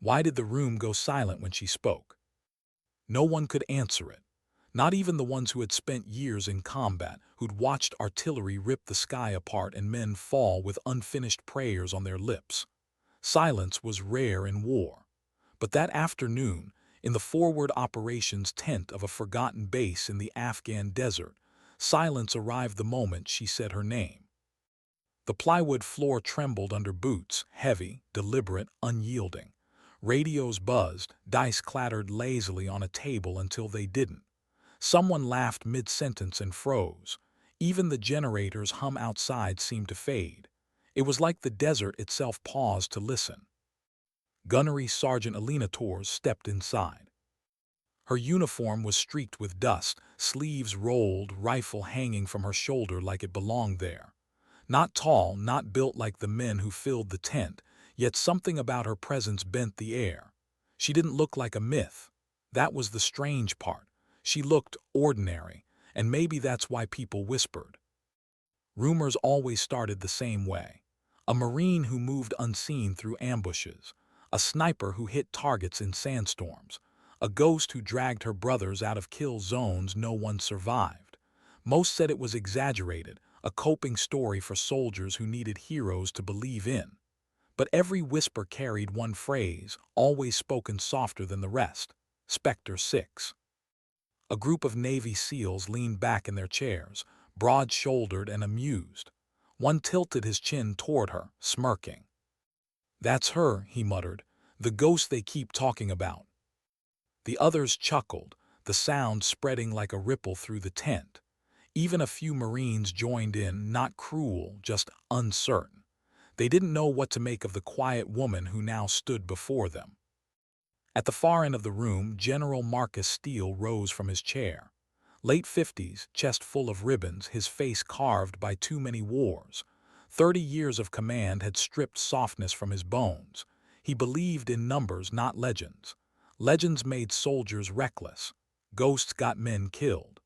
Why did the room go silent when she spoke? No one could answer it. Not even the ones who had spent years in combat, who'd watched artillery rip the sky apart and men fall with unfinished prayers on their lips. Silence was rare in war. But that afternoon, in the forward operations tent of a forgotten base in the Afghan desert, silence arrived the moment she said her name. The plywood floor trembled under boots, heavy, deliberate, unyielding. Radios buzzed, dice clattered lazily on a table until they didn't. Someone laughed mid-sentence and froze. Even the generator's hum outside seemed to fade. It was like the desert itself paused to listen. Gunnery Sergeant Alina Torres stepped inside. Her uniform was streaked with dust, sleeves rolled, rifle hanging from her shoulder like it belonged there. Not tall, not built like the men who filled the tent, yet something about her presence bent the air. She didn't look like a myth. That was the strange part. She looked ordinary, and maybe that's why people whispered. Rumors always started the same way. A Marine who moved unseen through ambushes, a sniper who hit targets in sandstorms, a ghost who dragged her brothers out of kill zones no one survived. Most said it was exaggerated, a coping story for soldiers who needed heroes to believe in. But every whisper carried one phrase, always spoken softer than the rest: Spectre 6. A group of Navy SEALs leaned back in their chairs, broad-shouldered and amused. One tilted his chin toward her, smirking. "That's her," he muttered, "the ghost they keep talking about." The others chuckled, the sound spreading like a ripple through the tent. Even a few Marines joined in, not cruel, just uncertain. They didn't know what to make of the quiet woman who now stood before them. At the far end of the room, General Marcus Steele rose from his chair. Late 50s, chest full of ribbons, his face carved by too many wars. 30 years of command had stripped softness from his bones. He believed in numbers, not legends. Legends made soldiers reckless. Ghosts got men killed.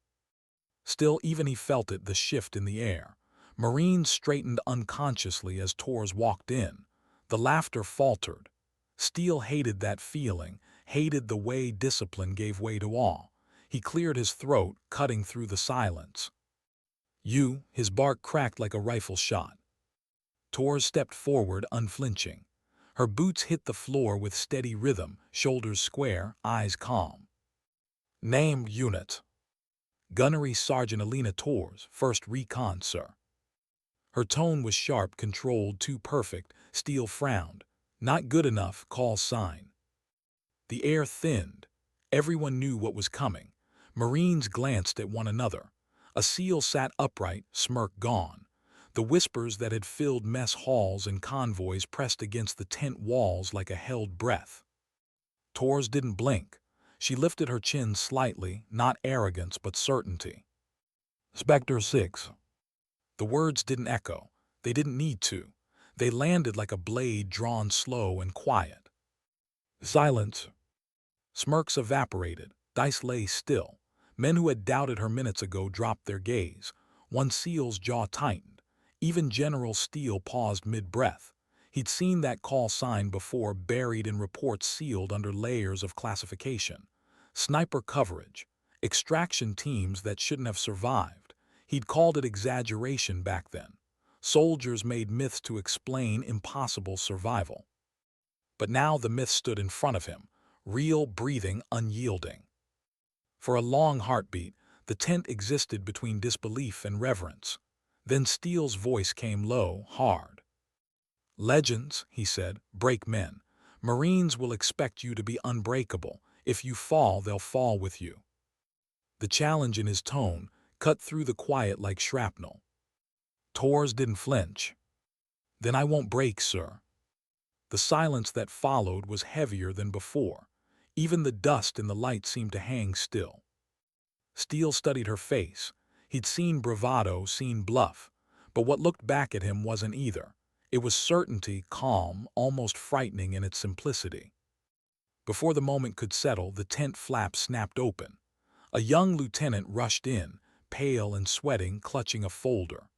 Still, even he felt it, the shift in the air. Marines straightened unconsciously as Torres walked in. The laughter faltered. Steele hated that feeling, hated the way discipline gave way to awe. He cleared his throat, cutting through the silence. "You," his bark cracked like a rifle shot. Torres stepped forward, unflinching. Her boots hit the floor with steady rhythm, shoulders square, eyes calm. "Name, unit." "Gunnery Sergeant Alina Torres, 1st Recon, sir." Her tone was sharp, controlled, too perfect. Steele frowned. "Not good enough, call sign." The air thinned. Everyone knew what was coming. Marines glanced at one another. A SEAL sat upright, smirk gone. The whispers that had filled mess halls and convoys pressed against the tent walls like a held breath. Torres didn't blink. She lifted her chin slightly, not arrogance but certainty. "Spectre 6. The words didn't echo. They didn't need to. They landed like a blade drawn slow and quiet. Silence. Smirks evaporated. Dice lay still. Men who had doubted her minutes ago dropped their gaze. One SEAL's jaw tightened. Even General Steele paused mid-breath. He'd seen that call sign before, buried in reports sealed under layers of classification. Sniper coverage. Extraction teams that shouldn't have survived. He'd called it exaggeration back then. Soldiers made myths to explain impossible survival. But now the myth stood in front of him, real, breathing, unyielding. For a long heartbeat, the tent existed between disbelief and reverence. Then Steele's voice came low, hard. "Legends," he said, "break men. Marines will expect you to be unbreakable. If you fall, they'll fall with you." The challenge in his tone cut through the quiet like shrapnel. Torres didn't flinch. "Then I won't break, sir." The silence that followed was heavier than before. Even the dust in the light seemed to hang still. Steele studied her face. He'd seen bravado, seen bluff. But what looked back at him wasn't either. It was certainty, calm, almost frightening in its simplicity. Before the moment could settle, the tent flap snapped open. A young lieutenant rushed in, pale and sweating, clutching a folder.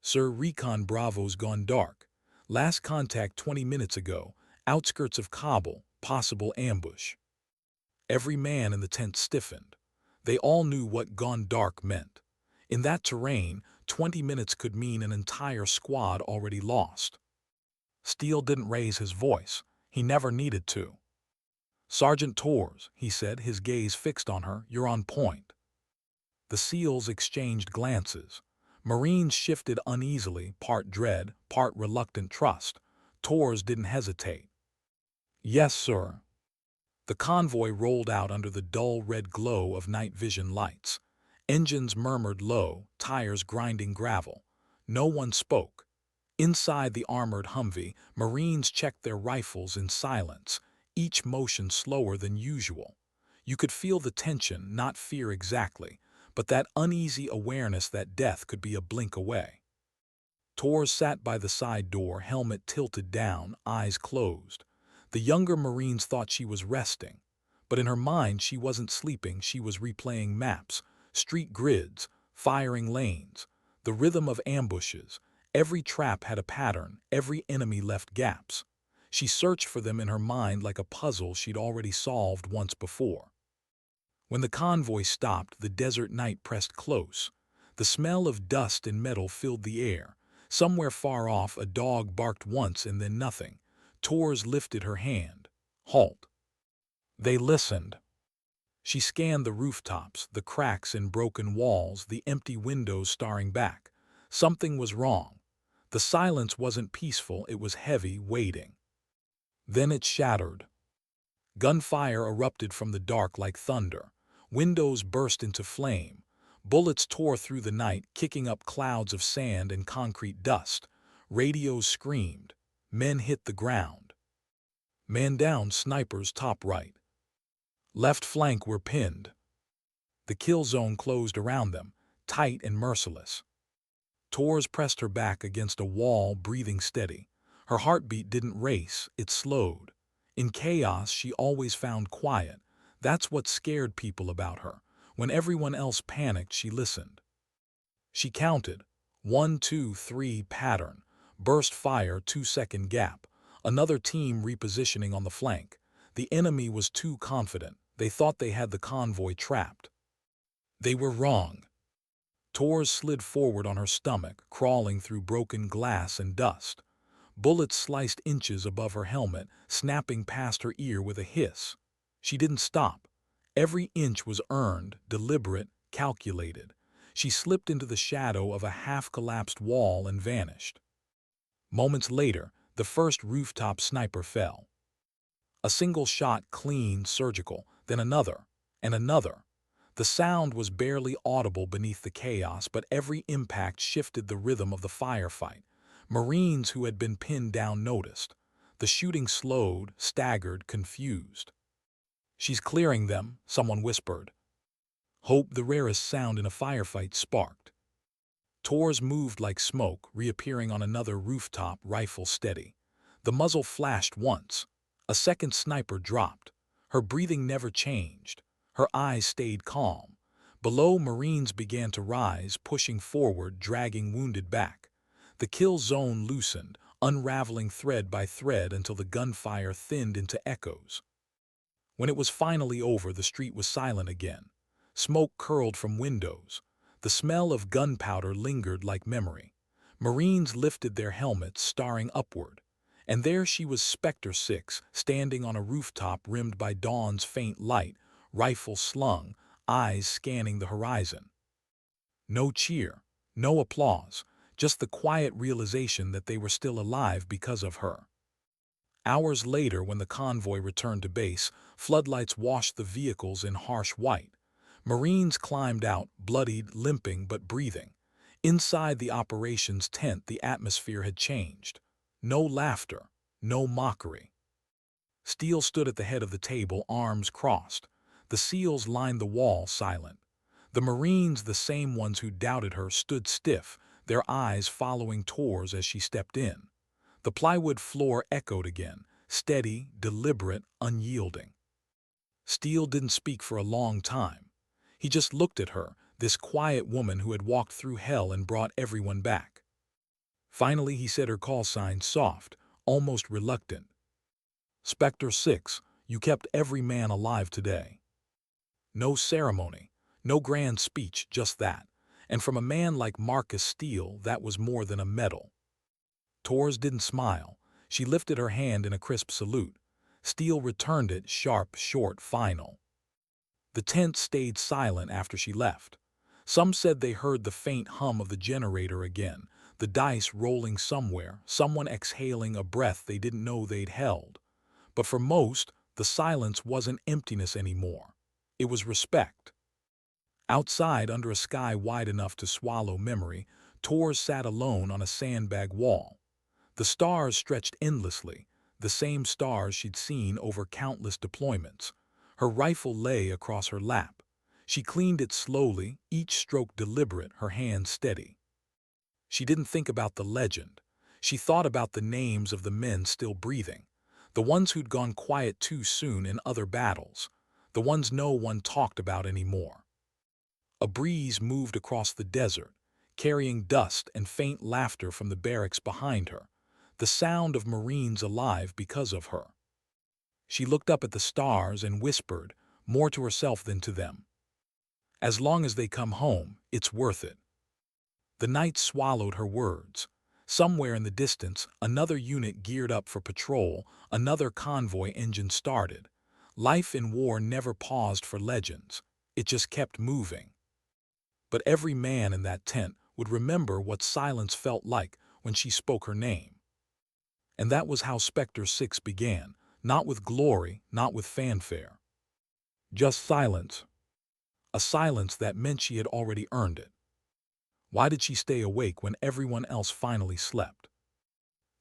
"Sir, Recon Bravo's gone dark. Last contact 20 minutes ago. Outskirts of Kabul, possible ambush. Every man in the tent stiffened. They all knew what gone dark meant. In that terrain, 20 minutes could mean an entire squad already lost. Steele didn't raise his voice. He never needed to. "Sergeant Torres," he said, his gaze fixed on her, "you're on point." The SEALs exchanged glances. Marines shifted uneasily, part dread, part reluctant trust. Torres didn't hesitate. "Yes, sir." The convoy rolled out under the dull red glow of night vision lights. Engines murmured low, tires grinding gravel. No one spoke. Inside the armored Humvee, Marines checked their rifles in silence, each motion slower than usual. You could feel the tension, not fear exactly, but that uneasy awareness that death could be a blink away. Torres sat by the side door, helmet tilted down, eyes closed. The younger Marines thought she was resting, but in her mind she wasn't sleeping. She was replaying maps, street grids, firing lanes, the rhythm of ambushes. Every trap had a pattern, every enemy left gaps. She searched for them in her mind like a puzzle she'd already solved once before. When the convoy stopped, the desert night pressed close. The smell of dust and metal filled the air. Somewhere far off, a dog barked once and then nothing. Torres lifted her hand. "Halt." They listened. She scanned the rooftops, the cracks in broken walls, the empty windows staring back. Something was wrong. The silence wasn't peaceful, it was heavy, waiting. Then it shattered. Gunfire erupted from the dark like thunder. Windows burst into flame. Bullets tore through the night, kicking up clouds of sand and concrete dust. Radios screamed. Men hit the ground. "Man down, snipers, top right. Left flank, were pinned." The kill zone closed around them, tight and merciless. Torres pressed her back against a wall, breathing steady. Her heartbeat didn't race, it slowed. In chaos, she always found quiet. That's what scared people about her. When everyone else panicked, she listened. She counted. 1, 2, 3, pattern. Burst fire, 2-second gap. Another team repositioning on the flank. The enemy was too confident. They thought they had the convoy trapped. They were wrong. Torres slid forward on her stomach, crawling through broken glass and dust. Bullets sliced inches above her helmet, snapping past her ear with a hiss. She didn't stop. Every inch was earned, deliberate, calculated. She slipped into the shadow of a half-collapsed wall and vanished. Moments later, the first rooftop sniper fell. A single shot, clean, surgical, then another, and another. The sound was barely audible beneath the chaos, but every impact shifted the rhythm of the firefight. Marines who had been pinned down noticed. The shooting slowed, staggered, confused. "She's clearing them," someone whispered. Hope, the rarest sound in a firefight, sparked. Torres moved like smoke, reappearing on another rooftop, rifle steady. The muzzle flashed once. A second sniper dropped. Her breathing never changed. Her eyes stayed calm. Below, Marines began to rise, pushing forward, dragging wounded back. The kill zone loosened, unraveling thread by thread until the gunfire thinned into echoes. When it was finally over, the street was silent again. Smoke curled from windows. The smell of gunpowder lingered like memory. Marines lifted their helmets, staring upward. And there she was, Spectre 6, standing on a rooftop rimmed by dawn's faint light, rifle slung, eyes scanning the horizon. No cheer, no applause, just the quiet realization that they were still alive because of her. Hours later, when the convoy returned to base, floodlights washed the vehicles in harsh white. Marines climbed out, bloodied, limping, but breathing. Inside the operations tent, the atmosphere had changed. No laughter, no mockery. Steele stood at the head of the table, arms crossed. The SEALs lined the wall, silent. The Marines, the same ones who doubted her, stood stiff, their eyes following Torres as she stepped in. The plywood floor echoed again, steady, deliberate, unyielding. Steele didn't speak for a long time. He just looked at her, this quiet woman who had walked through hell and brought everyone back. Finally, he said, her call sign soft, almost reluctant. Spectre 6, you kept every man alive today. No ceremony, no grand speech, just that. And from a man like Marcus Steele, that was more than a medal. Torres didn't smile. She lifted her hand in a crisp salute. Steele returned it, sharp, short, final. The tent stayed silent after she left. Some said they heard the faint hum of the generator again, the dice rolling somewhere, someone exhaling a breath they didn't know they'd held. But for most, the silence wasn't emptiness anymore. It was respect. Outside, under a sky wide enough to swallow memory, Torres sat alone on a sandbag wall. The stars stretched endlessly, the same stars she'd seen over countless deployments. Her rifle lay across her lap. She cleaned it slowly, each stroke deliberate, her hand steady. She didn't think about the legend. She thought about the names of the men still breathing, the ones who'd gone quiet too soon in other battles, the ones no one talked about anymore. A breeze moved across the desert, carrying dust and faint laughter from the barracks behind her, the sound of Marines alive because of her. She looked up at the stars and whispered, more to herself than to them, "As long as they come home, it's worth it." The night swallowed her words. Somewhere in the distance, another unit geared up for patrol, another convoy engine started. Life in war never paused for legends. It just kept moving. But every man in that tent would remember what silence felt like when she spoke her name. And that was how Spectre 6 began, not with glory, not with fanfare. Just silence. A silence that meant she had already earned it. Why did she stay awake when everyone else finally slept?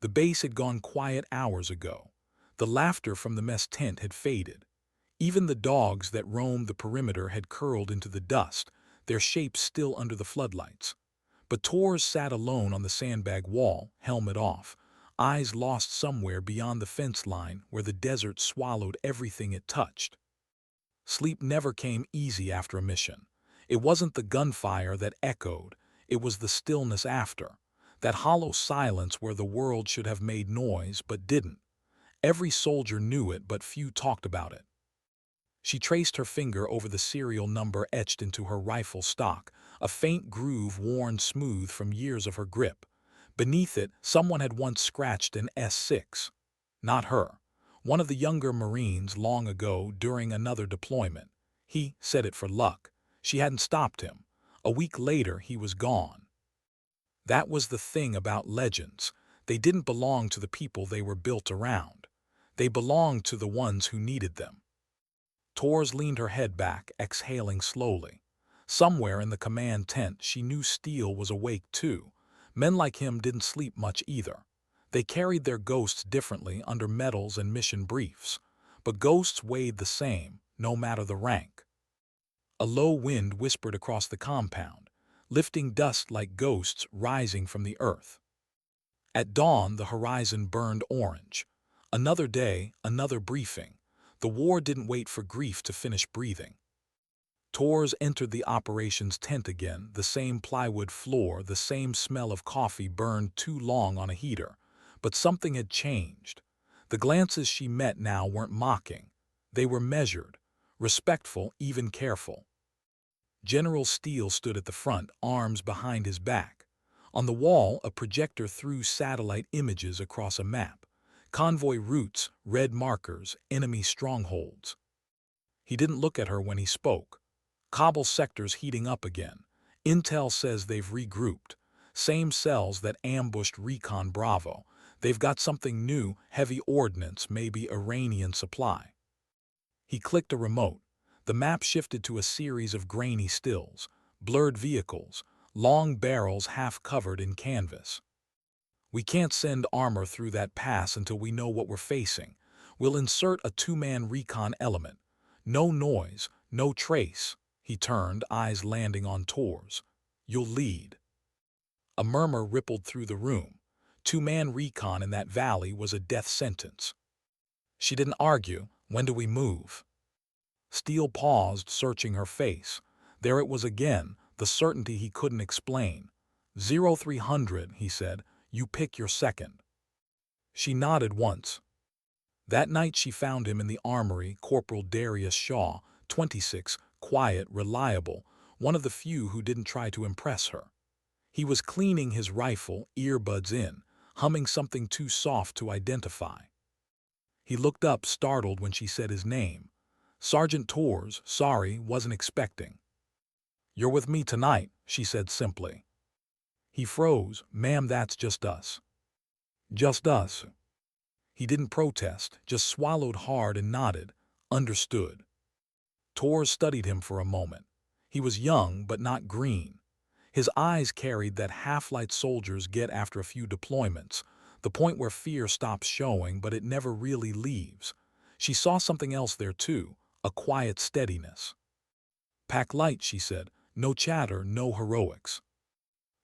The base had gone quiet hours ago. The laughter from the mess tent had faded. Even the dogs that roamed the perimeter had curled into the dust, their shapes still under the floodlights. But Torres sat alone on the sandbag wall, helmet off, eyes lost somewhere beyond the fence line where the desert swallowed everything it touched. Sleep never came easy after a mission. It wasn't the gunfire that echoed, it was the stillness after, that hollow silence where the world should have made noise but didn't. Every soldier knew it, but few talked about it. She traced her finger over the serial number etched into her rifle stock, a faint groove worn smooth from years of her grip. Beneath it, someone had once scratched an S6. Not her. One of the younger Marines long ago during another deployment. He said it for luck. She hadn't stopped him. A week later, he was gone. That was the thing about legends. They didn't belong to the people they were built around. They belonged to the ones who needed them. Torres leaned her head back, exhaling slowly. Somewhere in the command tent, she knew Steele was awake too. Men like him didn't sleep much either. They carried their ghosts differently under medals and mission briefs. But ghosts weighed the same, no matter the rank. A low wind whispered across the compound, lifting dust like ghosts rising from the earth. At dawn, the horizon burned orange. Another day, another briefing. The war didn't wait for grief to finish breathing. Torres entered the operations tent again, the same plywood floor, the same smell of coffee burned too long on a heater. But something had changed. The glances she met now weren't mocking. They were measured, respectful, even careful. General Steele stood at the front, arms behind his back. On the wall, a projector threw satellite images across a map. Convoy routes, red markers, enemy strongholds. He didn't look at her when he spoke. Kabul sector's heating up again. Intel says they've regrouped. Same cells that ambushed Recon Bravo. They've got something new, heavy ordnance, maybe Iranian supply. He clicked a remote. The map shifted to a series of grainy stills, blurred vehicles, long barrels half covered in canvas. We can't send armor through that pass until we know what we're facing. We'll insert a two-man recon element. No noise, no trace. He turned, eyes landing on Torres. You'll lead. A murmur rippled through the room. Two-man recon in that valley was a death sentence. She didn't argue. When do we move? Steele paused, searching her face. There it was again, the certainty he couldn't explain. 0300, he said. You pick your second. She nodded once. That night she found him in the armory, Corporal Darius Shaw, 26, quiet, reliable, one of the few who didn't try to impress her. He was cleaning his rifle, earbuds in, humming something too soft to identify. He looked up, startled when she said his name. "Sergeant Torres, sorry, wasn't expecting." "You're with me tonight," she said simply. He froze. "Ma'am, that's just us." "Just us." He didn't protest, just swallowed hard and nodded. Understood. Torres studied him for a moment. He was young, but not green. His eyes carried that half-light soldiers get after a few deployments, the point where fear stops showing, but it never really leaves. She saw something else there too, a quiet steadiness. "Pack light," she said. "No chatter, no heroics."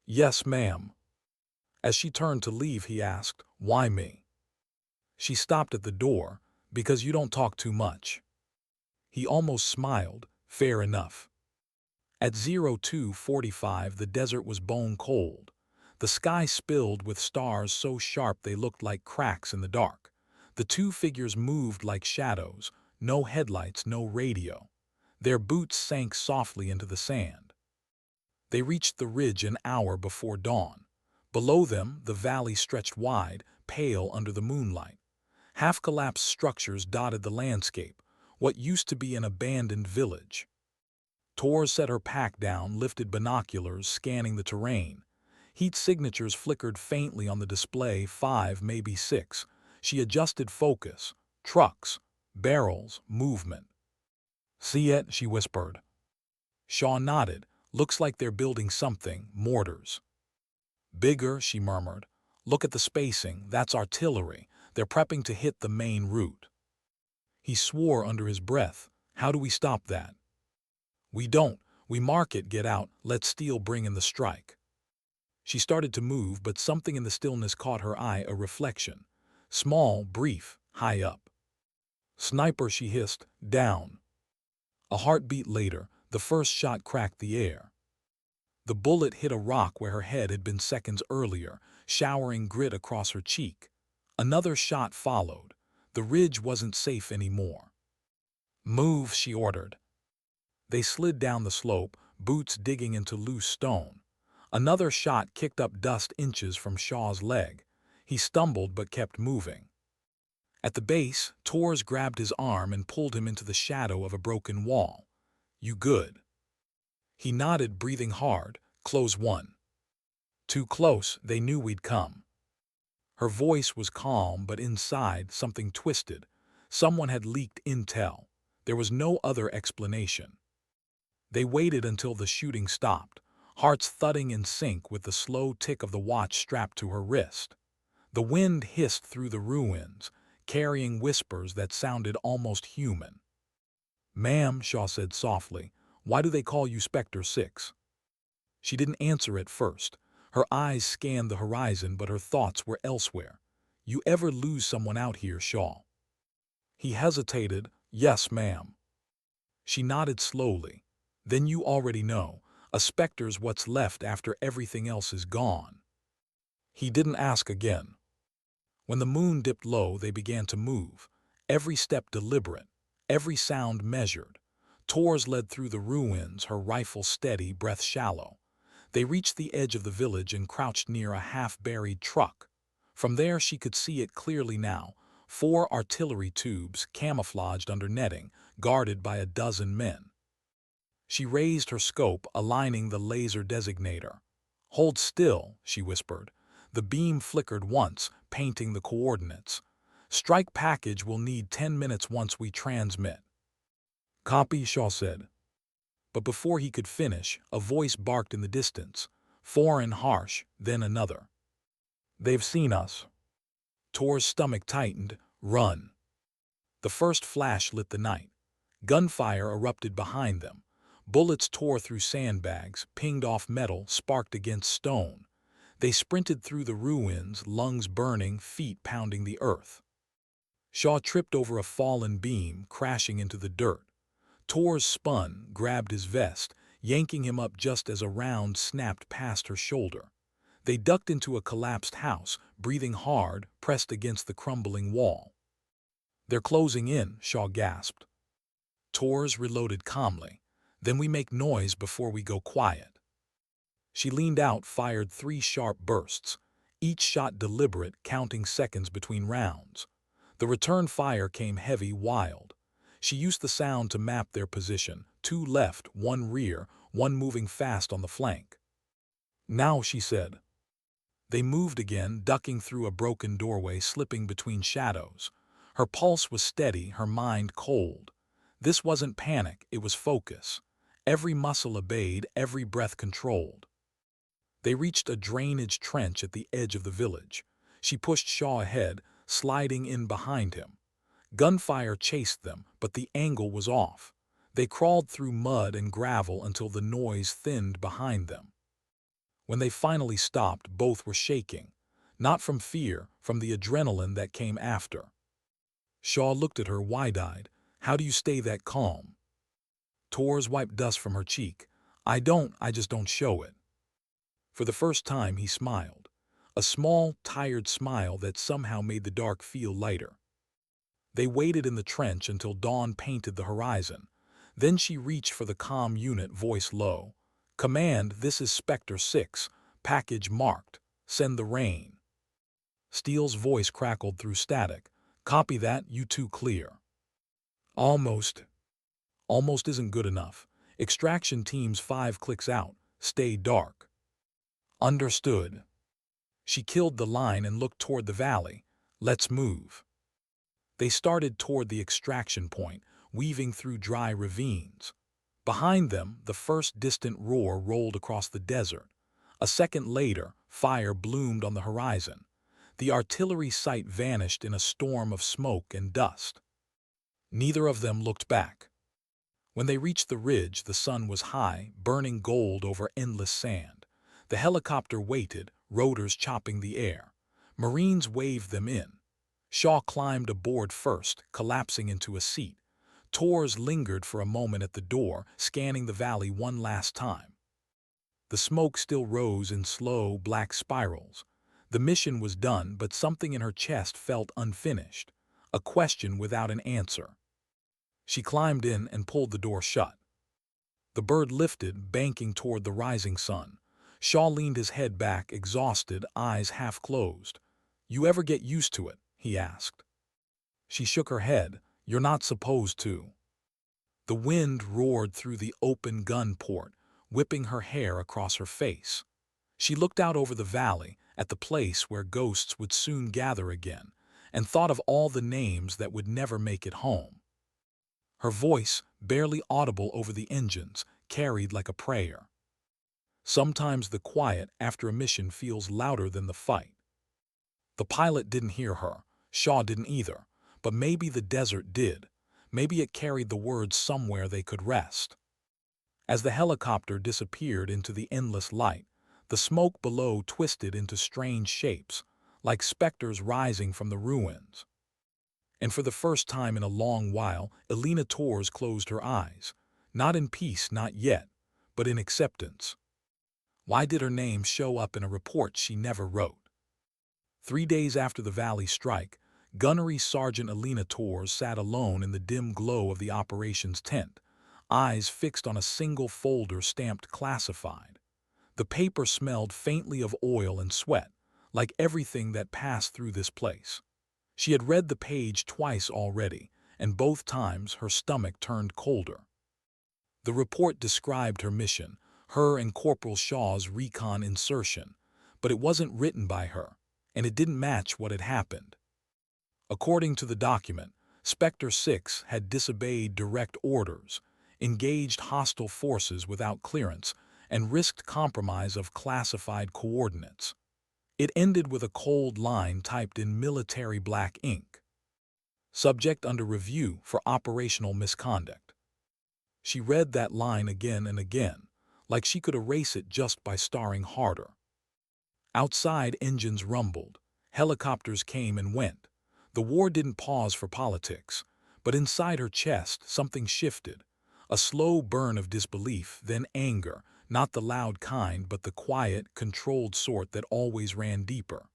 "Yes, ma'am." As she turned to leave, he asked, "Why me?" She stopped at the door. "Because you don't talk too much." He almost smiled. "Fair enough." At 02:45 the desert was bone cold. The sky spilled with stars so sharp they looked like cracks in the dark. The two figures moved like shadows, no headlights, no radio. Their boots sank softly into the sand. They reached the ridge an hour before dawn. Below them, the valley stretched wide, pale under the moonlight. Half-collapsed structures dotted the landscape, what used to be an abandoned village. Torres set her pack down, lifted binoculars, scanning the terrain. Heat signatures flickered faintly on the display, 5, maybe 6. She adjusted focus. Trucks, barrels, movement. "See it?" she whispered. Shaw nodded. "Looks like they're building something, mortars." "Bigger," she murmured. "Look at the spacing, that's artillery. They're prepping to hit the main route." He swore under his breath. "How do we stop that?" "We don't. We mark it, get out, let steel bring in the strike." She started to move, but something in the stillness caught her eye, a reflection. Small, brief, high up. "Sniper," she hissed. "Down." A heartbeat later, the first shot cracked the air. The bullet hit a rock where her head had been seconds earlier, showering grit across her cheek. Another shot followed. The ridge wasn't safe anymore. "Move," she ordered. They slid down the slope, boots digging into loose stone. Another shot kicked up dust inches from Shaw's leg. He stumbled but kept moving. At the base, Torres grabbed his arm and pulled him into the shadow of a broken wall. "You good?" He nodded, breathing hard. "Close one." "Too close, they knew we'd come." Her voice was calm, but inside, something twisted. Someone had leaked intel. There was no other explanation. They waited until the shooting stopped, hearts thudding in sync with the slow tick of the watch strapped to her wrist. The wind hissed through the ruins, carrying whispers that sounded almost human. "Ma'am," Shaw said softly, "why do they call you Spectre 6? She didn't answer at first. Her eyes scanned the horizon, but her thoughts were elsewhere. "You ever lose someone out here, Shaw?" He hesitated. "Yes, ma'am." She nodded slowly. "Then you already know. A specter's what's left after everything else is gone." He didn't ask again. When the moon dipped low, they began to move. Every step deliberate, every sound measured. Torres led through the ruins, her rifle steady, breath shallow. They reached the edge of the village and crouched near a half-buried truck. From there she could see it clearly now. 4 artillery tubes, camouflaged under netting, guarded by a dozen men. She raised her scope, aligning the laser designator. "Hold still," she whispered. The beam flickered once, painting the coordinates. "Strike package will need 10 minutes once we transmit." "Copy," Shaw said. But before he could finish, a voice barked in the distance. Foreign, harsh, then another. "They've seen us." Tor's stomach tightened. "Run." The first flash lit the night. Gunfire erupted behind them. Bullets tore through sandbags, pinged off metal, sparked against stone. They sprinted through the ruins, lungs burning, feet pounding the earth. Shaw tripped over a fallen beam, crashing into the dirt. Torres spun, grabbed his vest, yanking him up just as a round snapped past her shoulder. They ducked into a collapsed house, breathing hard, pressed against the crumbling wall. They're closing in, Shaw gasped. Tors reloaded calmly. Then we make noise before we go quiet. She leaned out, fired 3 sharp bursts, each shot deliberate, counting seconds between rounds. The return fire came heavy, wild. She used the sound to map their position, 2 left, 1 rear, 1 moving fast on the flank. Now, she said. They moved again, ducking through a broken doorway, slipping between shadows. Her pulse was steady, her mind cold. This wasn't panic, it was focus. Every muscle obeyed, every breath controlled. They reached a drainage trench at the edge of the village. She pushed Shaw ahead, sliding in behind him. Gunfire chased them, but the angle was off. They crawled through mud and gravel until the noise thinned behind them. When they finally stopped, both were shaking. Not from fear, from the adrenaline that came after. Shaw looked at her wide-eyed. How do you stay that calm? Tors wiped dust from her cheek. I just don't show it. For the first time, he smiled. A small, tired smile that somehow made the dark feel lighter. They waited in the trench until dawn painted the horizon. Then she reached for the comm unit, voice low. Command, this is Spectre 6. Package marked. Send the rain. Steele's voice crackled through static. Copy that, you 2 clear. Almost. Almost isn't good enough. Extraction teams 5 clicks out. Stay dark. Understood. She killed the line and looked toward the valley. Let's move. They started toward the extraction point, weaving through dry ravines. Behind them, the first distant roar rolled across the desert. A second later, fire bloomed on the horizon. The artillery site vanished in a storm of smoke and dust. Neither of them looked back. When they reached the ridge, the sun was high, burning gold over endless sand. The helicopter waited, rotors chopping the air. Marines waved them in. Shaw climbed aboard first, collapsing into a seat. Tors lingered for a moment at the door, scanning the valley one last time. The smoke still rose in slow, black spirals. The mission was done, but something in her chest felt unfinished, a question without an answer. She climbed in and pulled the door shut. The bird lifted, banking toward the rising sun. Shaw leaned his head back, exhausted, eyes half closed. You ever get used to it? He asked. She shook her head. You're not supposed to. The wind roared through the open gun port, whipping her hair across her face. She looked out over the valley, at the place where ghosts would soon gather again, and thought of all the names that would never make it home. Her voice, barely audible over the engines, carried like a prayer. Sometimes the quiet after a mission feels louder than the fight. The pilot didn't hear her. Shaw didn't either. But maybe the desert did. Maybe it carried the words somewhere they could rest. As the helicopter disappeared into the endless light, the smoke below twisted into strange shapes, like specters rising from the ruins. And for the first time in a long while, Elena Tors closed her eyes. Not in peace, not yet, but in acceptance. Why did her name show up in a report she never wrote? 3 days after the Valley strike, Gunnery Sergeant Elena Tors sat alone in the dim glow of the operations tent, eyes fixed on a single folder stamped classified. The paper smelled faintly of oil and sweat, like everything that passed through this place. She had read the page twice already, and both times her stomach turned colder. The report described her mission, her and Corporal Shaw's recon insertion, but it wasn't written by her, and it didn't match what had happened. According to the document, Spectre 6 had disobeyed direct orders, engaged hostile forces without clearance, and risked compromise of classified coordinates. It ended with a cold line typed in military black ink. Subject under review for operational misconduct. She read that line again and again, like she could erase it just by staring harder. Outside, engines rumbled. Helicopters came and went. The war didn't pause for politics, but inside her chest something shifted. A slow burn of disbelief, then anger, not the loud kind but the quiet, controlled sort that always ran deeper.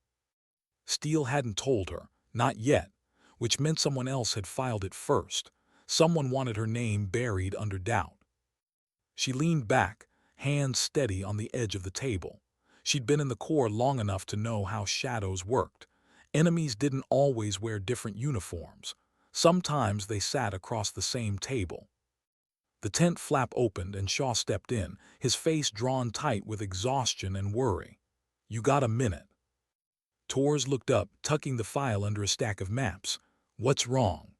Steele hadn't told her, not yet. which meant someone else had filed it first. Someone wanted her name buried under doubt. She leaned back, hands steady on the edge of the table. She'd been in the Corps long enough to know how shadows worked. Enemies didn't always wear different uniforms. Sometimes they sat across the same table. The tent flap opened and Shaw stepped in, his face drawn tight with exhaustion and worry. "You got a minute?" Torres looked up, tucking the file under a stack of maps. "What's wrong?"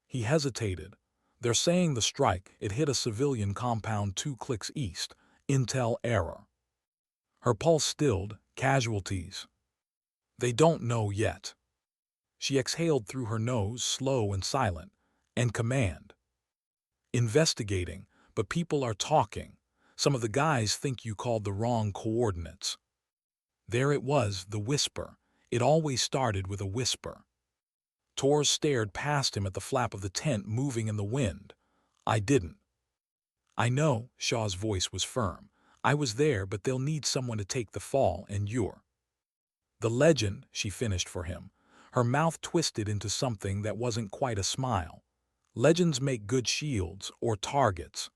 He hesitated. "They're saying the strike, it hit a civilian compound 2 clicks east. Intel error." Her pulse stilled. "Casualties?" "They don't know yet." She exhaled through her nose, slow and silent. "And command?" "Investigating, but people are talking. Some of the guys think you called the wrong coordinates." There it was, the whisper. It always started with a whisper. Torres stared past him at the flap of the tent moving in the wind. "I didn't." "I know," Shaw's voice was firm. "I was there, but they'll need someone to take the fall, and you're—" "The legend," she finished for him. Her mouth twisted into something that wasn't quite a smile. "Legends make good shields, or targets."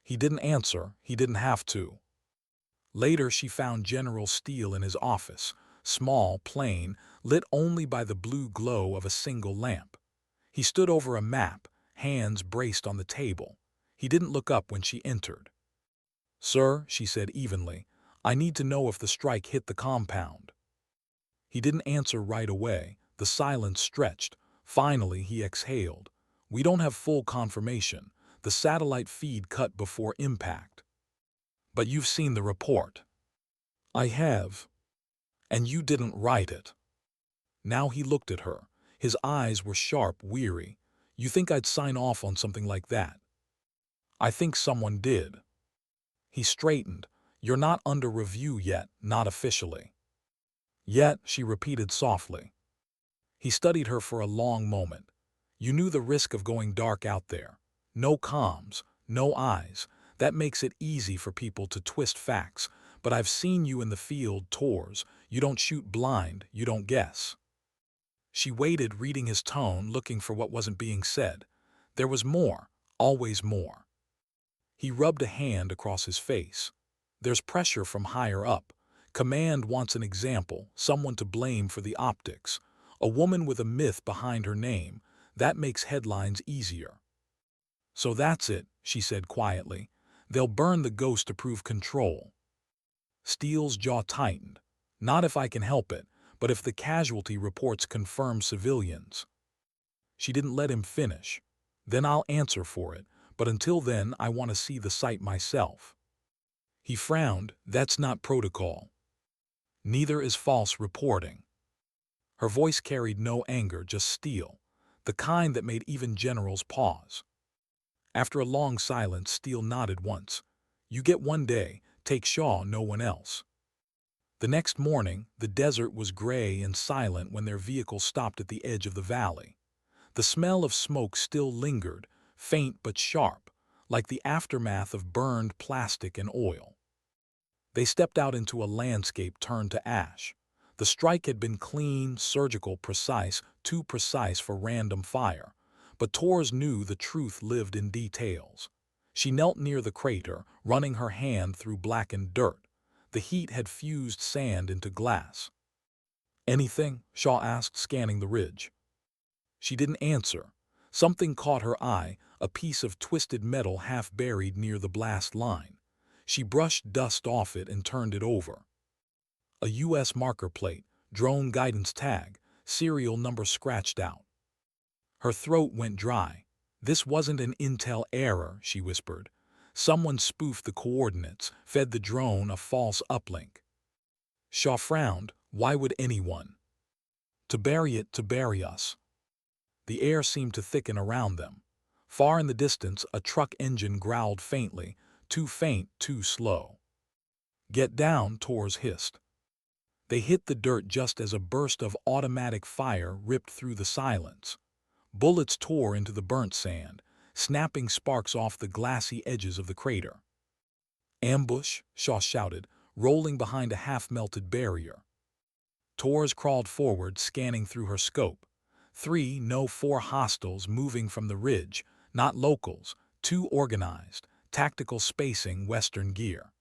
He didn't answer. He didn't have to. Later she found General Steele in his office, small, plain, lit only by the blue glow of a single lamp. He stood over a map, hands braced on the table. He didn't look up when she entered. "Sir," she said evenly, "I need to know if the strike hit the compound." He didn't answer right away. The silence stretched. Finally he exhaled. "We don't have full confirmation. The satellite feed cut before impact." "But you've seen the report." "I have." "And you didn't write it." Now he looked at her. His eyes were sharp, weary. "You think I'd sign off on something like that?" "I think someone did." He straightened. "You're not under review yet, not officially." "Yet," she repeated softly. He studied her for a long moment. "You knew the risk of going dark out there. No comms, no eyes. That makes it easy for people to twist facts. But I've seen you in the field, Torres. You don't shoot blind, you don't guess." She waited, reading his tone, looking for what wasn't being said. There was more, always more. He rubbed a hand across his face. "There's pressure from higher up. Command wants an example, someone to blame for the optics. A woman with a myth behind her name. That makes headlines easier." "So that's it," she said quietly. "They'll burn the ghost to prove control." Steele's jaw tightened. "Not if I can help it, but if the casualty reports confirm civilians." She didn't let him finish. "Then I'll answer for it, but until then I want to see the site myself." He frowned. "That's not protocol." "Neither is false reporting." Her voice carried no anger, just steel, the kind that made even generals pause. After a long silence, Steele nodded once. "You get one day, take Shaw, no one else." The next morning, the desert was gray and silent when their vehicle stopped at the edge of the valley. The smell of smoke still lingered, faint but sharp, like the aftermath of burned plastic and oil. They stepped out into a landscape turned to ash. The strike had been clean, surgical, precise, too precise for random fire. But Torres knew the truth lived in details. She knelt near the crater, running her hand through blackened dirt. The heat had fused sand into glass. "Anything?" Shaw asked, scanning the ridge. She didn't answer. Something caught her eye, a piece of twisted metal half buried near the blast line. She brushed dust off it and turned it over. A U.S. marker plate, drone guidance tag, serial number scratched out. Her throat went dry. "This wasn't an intel error," she whispered. "Someone spoofed the coordinates, fed the drone a false uplink." Shaw frowned. "Why would anyone?" "To bury it, to bury us." The air seemed to thicken around them. Far in the distance, a truck engine growled faintly, too faint, too slow. "Get down," Torres hissed. They hit the dirt just as a burst of automatic fire ripped through the silence. Bullets tore into the burnt sand, snapping sparks off the glassy edges of the crater. "Ambush," Shaw shouted, rolling behind a half-melted barrier. Torres crawled forward, scanning through her scope. 3 no 4 hostiles moving from the ridge, not locals, 2 organized, tactical spacing Western gear.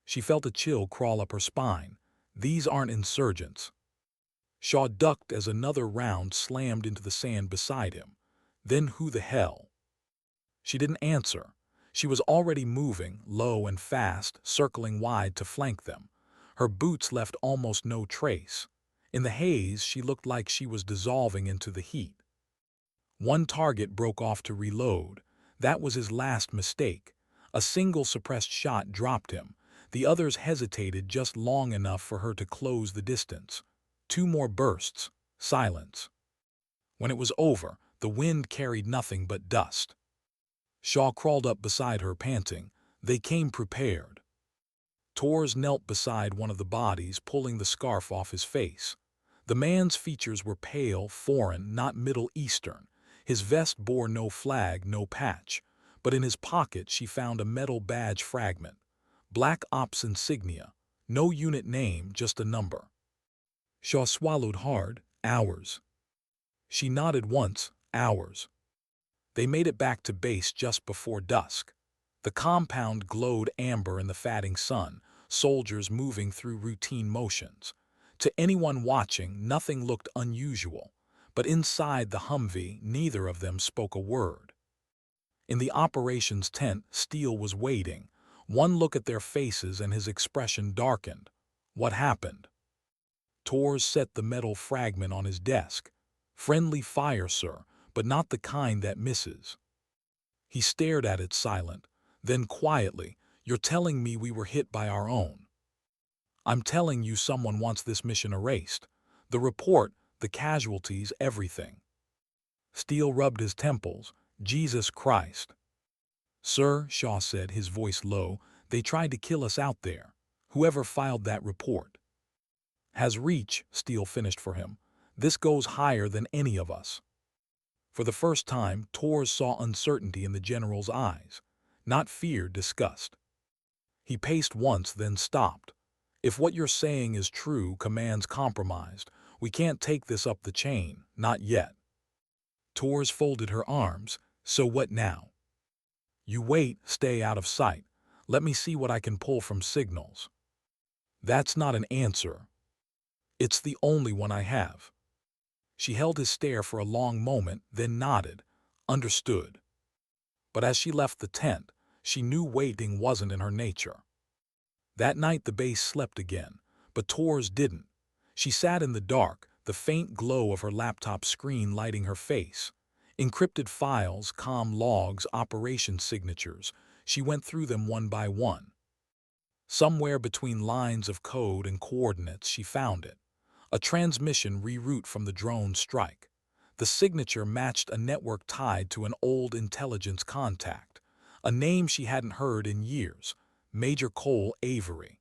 She felt a chill crawl up her spine. These aren't insurgents. Shaw ducked as another round slammed into the sand beside him. Then who the hell? She didn't answer. She was already moving, low and fast, circling wide to flank them. Her boots left almost no trace. In the haze, she looked like she was dissolving into the heat. One target broke off to reload. That was his last mistake. A single suppressed shot dropped him. The others hesitated just long enough for her to close the distance. 2 more bursts. Silence. When it was over, the wind carried nothing but dust. Shaw crawled up beside her, panting. They came prepared. Tors knelt beside one of the bodies, pulling the scarf off his face. The man's features were pale, foreign, not Middle Eastern. His vest bore no flag, no patch. But in his pocket she found a metal badge fragment. Black Ops insignia. No unit name, just a number. Shaw swallowed hard. Hours. She nodded once. Hours. They made it back to base just before dusk. The compound glowed amber in the fatting sun, soldiers moving through routine motions. To anyone watching, nothing looked unusual, but inside the Humvee, neither of them spoke a word. In the operations tent, Steele was waiting. One look at their faces and his expression darkened. What happened? Tors set the metal fragment on his desk. Friendly fire, sir, but not the kind that misses. He stared at it, silent. Then quietly, "You're telling me we were hit by our own." "I'm telling you someone wants this mission erased. The report, the casualties, everything." Steele rubbed his temples. "Jesus Christ." "Sir," Shaw said, his voice low, "they tried to kill us out there. Whoever filed that report." "Has reach," Steele finished for him. "This goes higher than any of us." For the first time, Tors saw uncertainty in the general's eyes. Not fear, disgust. He paced once, then stopped. "If what you're saying is true, command's compromised. We can't take this up the chain, not yet." Tors folded her arms. "So what now?" "You wait, stay out of sight. Let me see what I can pull from signals." "That's not an answer." "It's the only one I have." She held his stare for a long moment, then nodded. "Understood." But as she left the tent, she knew waiting wasn't in her nature. That night the base slept again, but Tors didn't. She sat in the dark, the faint glow of her laptop screen lighting her face. Encrypted files, comm logs, operation signatures. She went through them one by one. Somewhere between lines of code and coordinates she found it. A transmission reroute from the drone strike. The signature matched a network tied to an old intelligence contact. A name she hadn't heard in years. Major Cole Avery.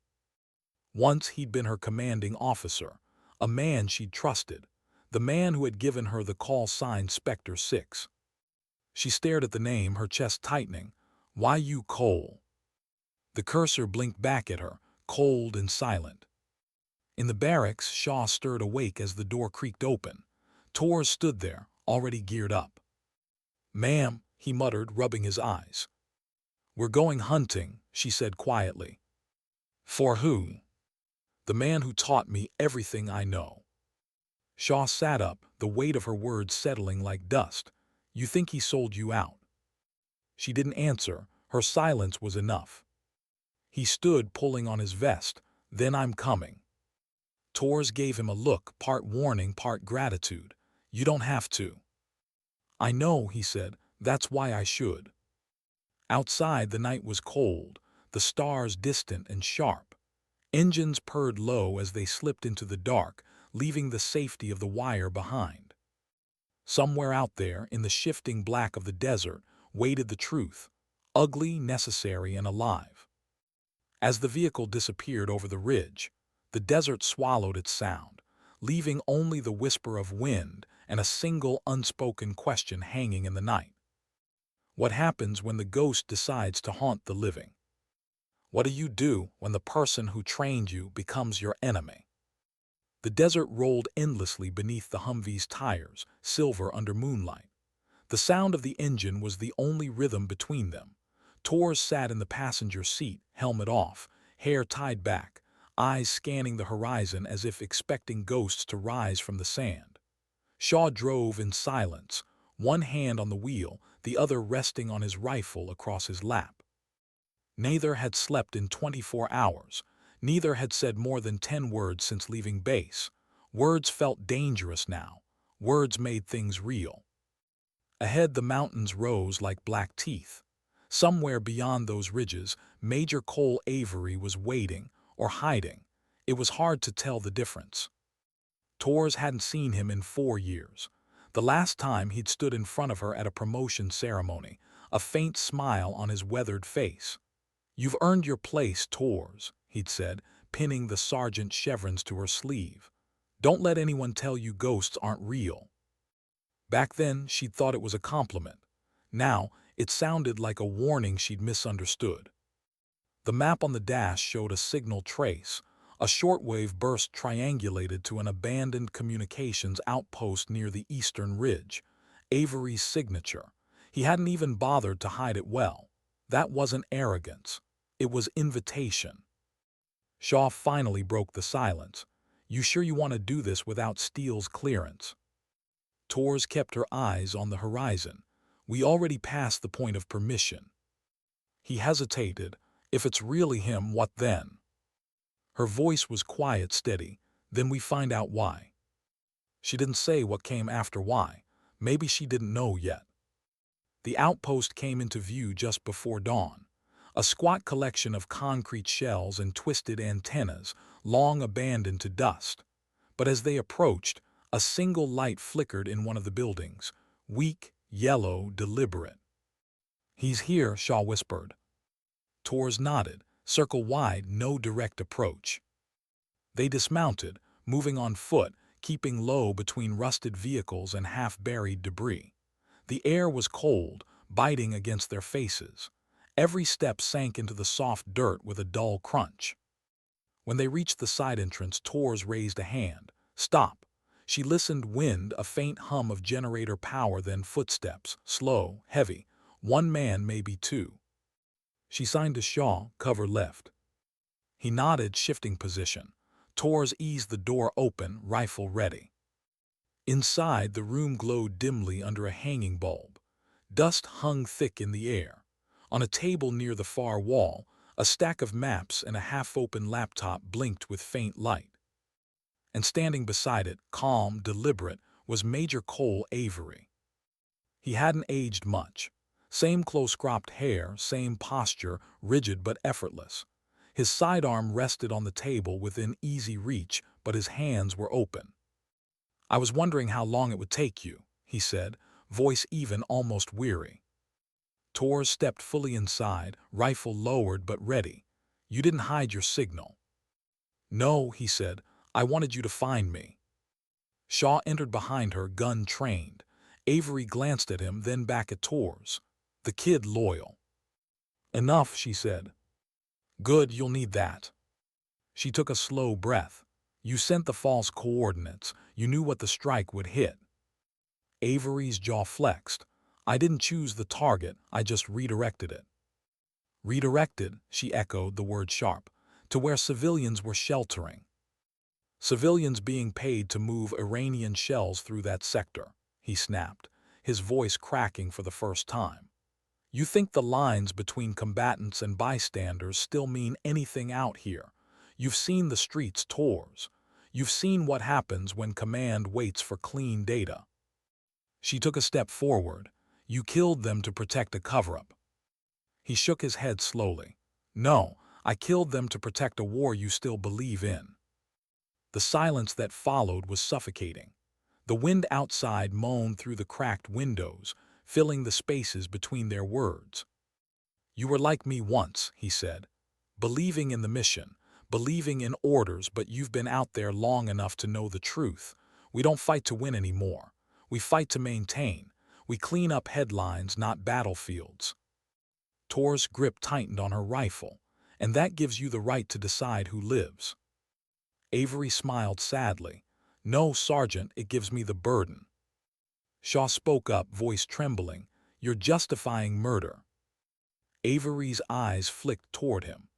Once he'd been her commanding officer, a man she'd trusted, the man who had given her the call sign Spectre 6. She stared at the name, her chest tightening. "Why you Cole?" The cursor blinked back at her, cold and silent. In the barracks, Shaw stirred awake as the door creaked open. Tors stood there, already geared up. "Ma'am," he muttered, rubbing his eyes. "We're going hunting," she said quietly. "For who?" "The man who taught me everything I know." Shaw sat up, the weight of her words settling like dust. "You think he sold you out?" She didn't answer. Her silence was enough. He stood, pulling on his vest. "Then I'm coming." Tors gave him a look, part warning, part gratitude. "You don't have to." "I know," he said. "That's why I should." Outside, the night was cold, the stars distant and sharp. Engines purred low as they slipped into the dark, leaving the safety of the wire behind. Somewhere out there, in the shifting black of the desert, waited the truth, ugly, necessary, and alive. As the vehicle disappeared over the ridge, the desert swallowed its sound, leaving only the whisper of wind and a single unspoken question hanging in the night. What happens when the ghost decides to haunt the living? What do you do when the person who trained you becomes your enemy? The desert rolled endlessly beneath the Humvee's tires, silver under moonlight. The sound of the engine was the only rhythm between them. Tors sat in the passenger seat, helmet off, hair tied back, eyes scanning the horizon as if expecting ghosts to rise from the sand. Shaw drove in silence, one hand on the wheel, the other resting on his rifle across his lap. Neither had slept in 24 hours. Neither had said more than 10 words since leaving base. Words felt dangerous now. Words made things real. Ahead, the mountains rose like black teeth. Somewhere beyond those ridges, Major Cole Avery was waiting or hiding. It was hard to tell the difference. Tors hadn't seen him in 4 years. The last time he'd stood in front of her at a promotion ceremony, a faint smile on his weathered face. "You've earned your place, Tors," he'd said, pinning the sergeant's chevrons to her sleeve. "Don't let anyone tell you ghosts aren't real." Back then, she'd thought it was a compliment. Now, it sounded like a warning she'd misunderstood. The map on the dash showed a signal trace, a shortwave burst triangulated to an abandoned communications outpost near the eastern ridge. Avery's signature. He hadn't even bothered to hide it well. That wasn't arrogance. It was invitation. Shaw finally broke the silence. "You sure you want to do this without Steele's clearance?" Tors kept her eyes on the horizon. "We already passed the point of permission." He hesitated. "If it's really him, what then?" Her voice was quiet, steady. "Then we find out why." She didn't say what came after why. Maybe she didn't know yet. The outpost came into view just before dawn. A squat collection of concrete shells and twisted antennas, long abandoned to dust. But as they approached, a single light flickered in one of the buildings, weak, yellow, deliberate. "He's here," Shaw whispered. Tors nodded. Circle wide, no direct approach. They dismounted, moving on foot, keeping low between rusted vehicles and half-buried debris. The air was cold, biting against their faces. Every step sank into the soft dirt with a dull crunch. When they reached the side entrance, Tors raised a hand. "Stop." She listened, wind, a faint hum of generator power, then footsteps, slow, heavy. One man, maybe two. She signed to Shaw, "Cover left." He nodded, shifting position. Tors eased the door open, rifle ready. Inside, the room glowed dimly under a hanging bulb. Dust hung thick in the air. On a table near the far wall, a stack of maps and a half-open laptop blinked with faint light. And standing beside it, calm, deliberate, was Major Cole Avery. He hadn't aged much. Same close-cropped hair, same posture, rigid but effortless. His sidearm rested on the table within easy reach, but his hands were open. "I was wondering how long it would take you," he said, voice even, almost weary. Tors stepped fully inside, rifle lowered but ready. "You didn't hide your signal." "No," he said. "I wanted you to find me." Shaw entered behind her, gun trained. Avery glanced at him, then back at Tors. "The kid loyal." "Enough," she said. "Good, you'll need that." She took a slow breath. "You sent the false coordinates. You knew what the strike would hit." Avery's jaw flexed. "I didn't choose the target, I just redirected it." "Redirected," she echoed, the word sharp, "to where civilians were sheltering." "Civilians being paid to move Iranian shells through that sector," he snapped, his voice cracking for the first time. "You think the lines between combatants and bystanders still mean anything out here? You've seen the streets, Tors. You've seen what happens when command waits for clean data." She took a step forward. "You killed them to protect a cover-up." He shook his head slowly. "No, I killed them to protect a war you still believe in." The silence that followed was suffocating. The wind outside moaned through the cracked windows, filling the spaces between their words. "You were like me once," he said, "believing in the mission, believing in orders, but you've been out there long enough to know the truth. We don't fight to win anymore. We fight to maintain. We clean up headlines, not battlefields." Tors' grip tightened on her rifle. "And that gives you the right to decide who lives." Avery smiled sadly. No, Sergeant, it gives me the burden. Shaw spoke up, voice trembling. You're justifying murder. Avery's eyes flicked toward him.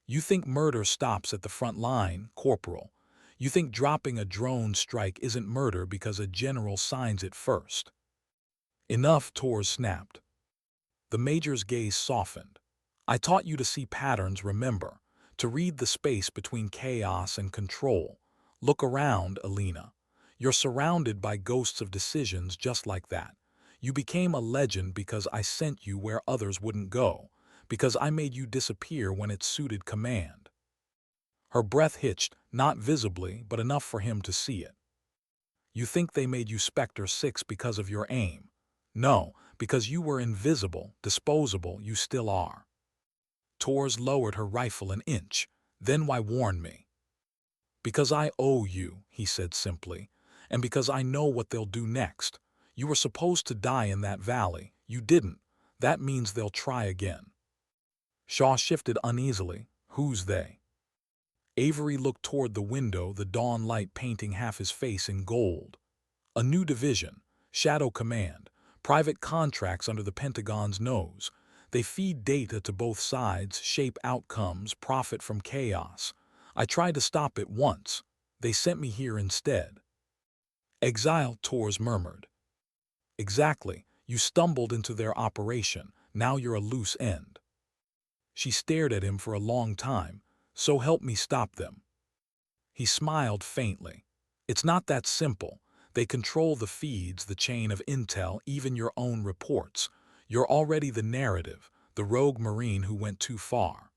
You think murder stops at the front line, Corporal. You think dropping a drone strike isn't murder because a general signs it first. Enough, Torres snapped. The Major's gaze softened. I taught you to see patterns, remember, to read the space between chaos and control. Look around, Alina. You're surrounded by ghosts of decisions just like that. You became a legend because I sent you where others wouldn't go, because I made you disappear when it suited command. Her breath hitched, not visibly, but enough for him to see it. You think they made you Spectre 6 because of your aim. No, because you were invisible, disposable, you still are. Torres lowered her rifle an inch. Then why warn me? Because I owe you, he said simply, and because I know what they'll do next. You were supposed to die in that valley. You didn't. That means they'll try again. Shaw shifted uneasily. Who's they? Avery looked toward the window, the dawn light painting half his face in gold. A new division, Shadow Command, private contracts under the Pentagon's nose. They feed data to both sides, shape outcomes, profit from chaos. I tried to stop it once. They sent me here instead. Exile, Torres murmured. Exactly. You stumbled into their operation. Now you're a loose end. She stared at him for a long time. So help me stop them. He smiled faintly. It's not that simple. They control the feeds, the chain of intel, even your own reports. You're already the narrative, the rogue Marine who went too far.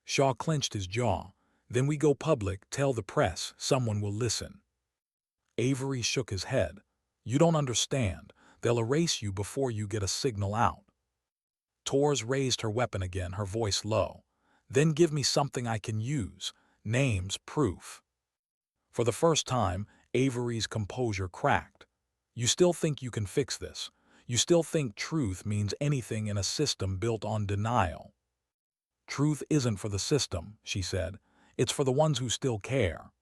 Shaw clenched his jaw. Then we go public, tell the press, someone will listen. Avery shook his head. You don't understand. They'll erase you before you get a signal out. Torres raised her weapon again, her voice low. Then give me something I can use. Names, proof. For the first time, Avery's composure cracked. You still think you can fix this? You still think truth means anything in a system built on denial? Truth isn't for the system, she said. It's for the ones who still care.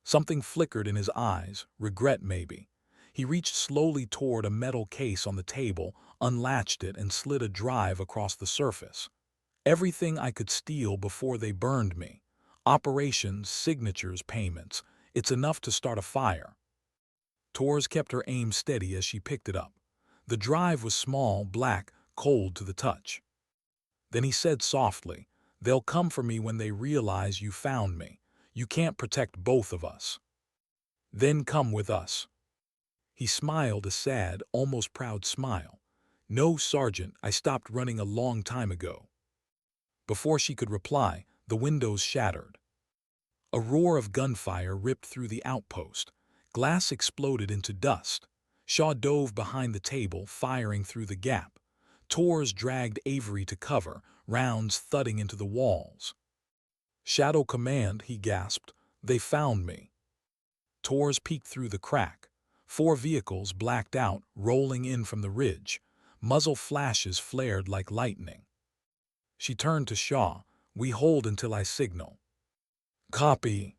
Something flickered in his eyes, regret maybe. He reached slowly toward a metal case on the table, unlatched it, and slid a drive across the surface. Everything I could steal before they burned me. Operations, signatures, payments. It's enough to start a fire. Torres kept her aim steady as she picked it up. The drive was small, black, cold to the touch. Then he said softly, they'll come for me when they realize you found me. You can't protect both of us. Then come with us. He smiled a sad, almost proud smile. No, Sergeant, I stopped running a long time ago. Before she could reply, the windows shattered. A roar of gunfire ripped through the outpost. Glass exploded into dust. Shaw dove behind the table, firing through the gap. Torres dragged Avery to cover, rounds thudding into the walls. Shadow Command, he gasped. They found me. Torres peeked through the crack. 4 vehicles blacked out, rolling in from the ridge. Muzzle flashes flared like lightning. She turned to Shaw. We hold until I signal. Copy.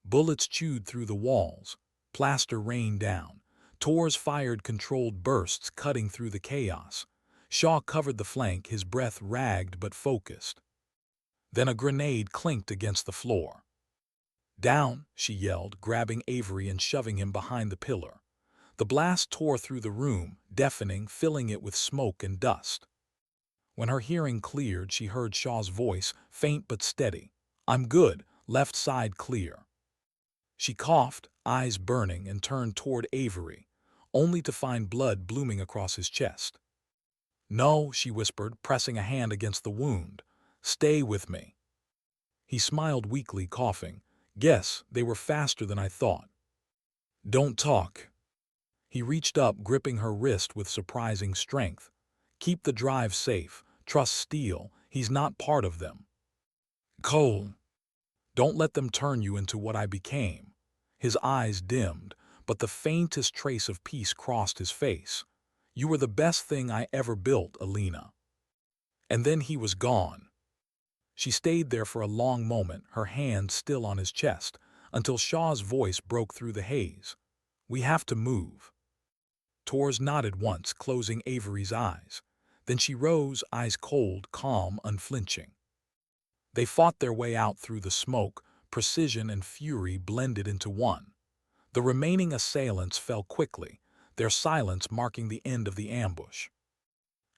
Bullets chewed through the walls. Plaster rained down. Torres fired controlled bursts, cutting through the chaos. Shaw covered the flank, his breath ragged but focused. Then a grenade clinked against the floor. Down, she yelled, grabbing Avery and shoving him behind the pillar. The blast tore through the room, deafening, filling it with smoke and dust. When her hearing cleared, she heard Shaw's voice, faint but steady. I'm good, left side clear. She coughed, eyes burning, and turned toward Avery, only to find blood blooming across his chest. No, she whispered, pressing a hand against the wound. Stay with me. He smiled weakly, coughing. Guess they were faster than I thought. Don't talk. He reached up, gripping her wrist with surprising strength. Keep the drive safe. Trust Steele. He's not part of them. Cole. Don't let them turn you into what I became. His eyes dimmed, but the faintest trace of peace crossed his face. You were the best thing I ever built, Alina. And then he was gone. She stayed there for a long moment, her hand still on his chest, until Shaw's voice broke through the haze. "We have to move." Tors nodded once, closing Avery's eyes. Then she rose, eyes cold, calm, unflinching. They fought their way out through the smoke, precision and fury blended into one. The remaining assailants fell quickly, their silence marking the end of the ambush.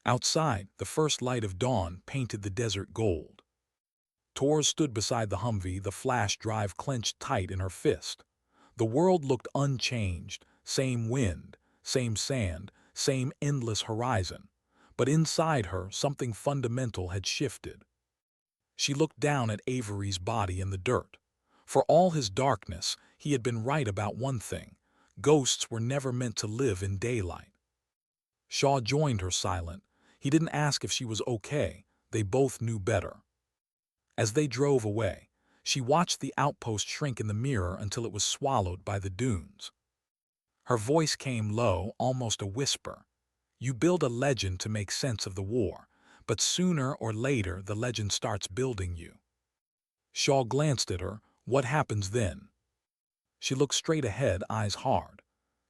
Outside, the first light of dawn painted the desert gold. Tors stood beside the Humvee, the flash drive clenched tight in her fist. The world looked unchanged, same wind, same sand, same endless horizon. But inside her, something fundamental had shifted. She looked down at Avery's body in the dirt. For all his darkness, he had been right about one thing. Ghosts were never meant to live in daylight. Shaw joined her silent. He didn't ask if she was okay. They both knew better. As they drove away, she watched the outpost shrink in the mirror until it was swallowed by the dunes. Her voice came low, almost a whisper. "You build a legend to make sense of the war, but sooner or later the legend starts building you." Shaw glanced at her. "What happens then?" She looked straight ahead, eyes hard.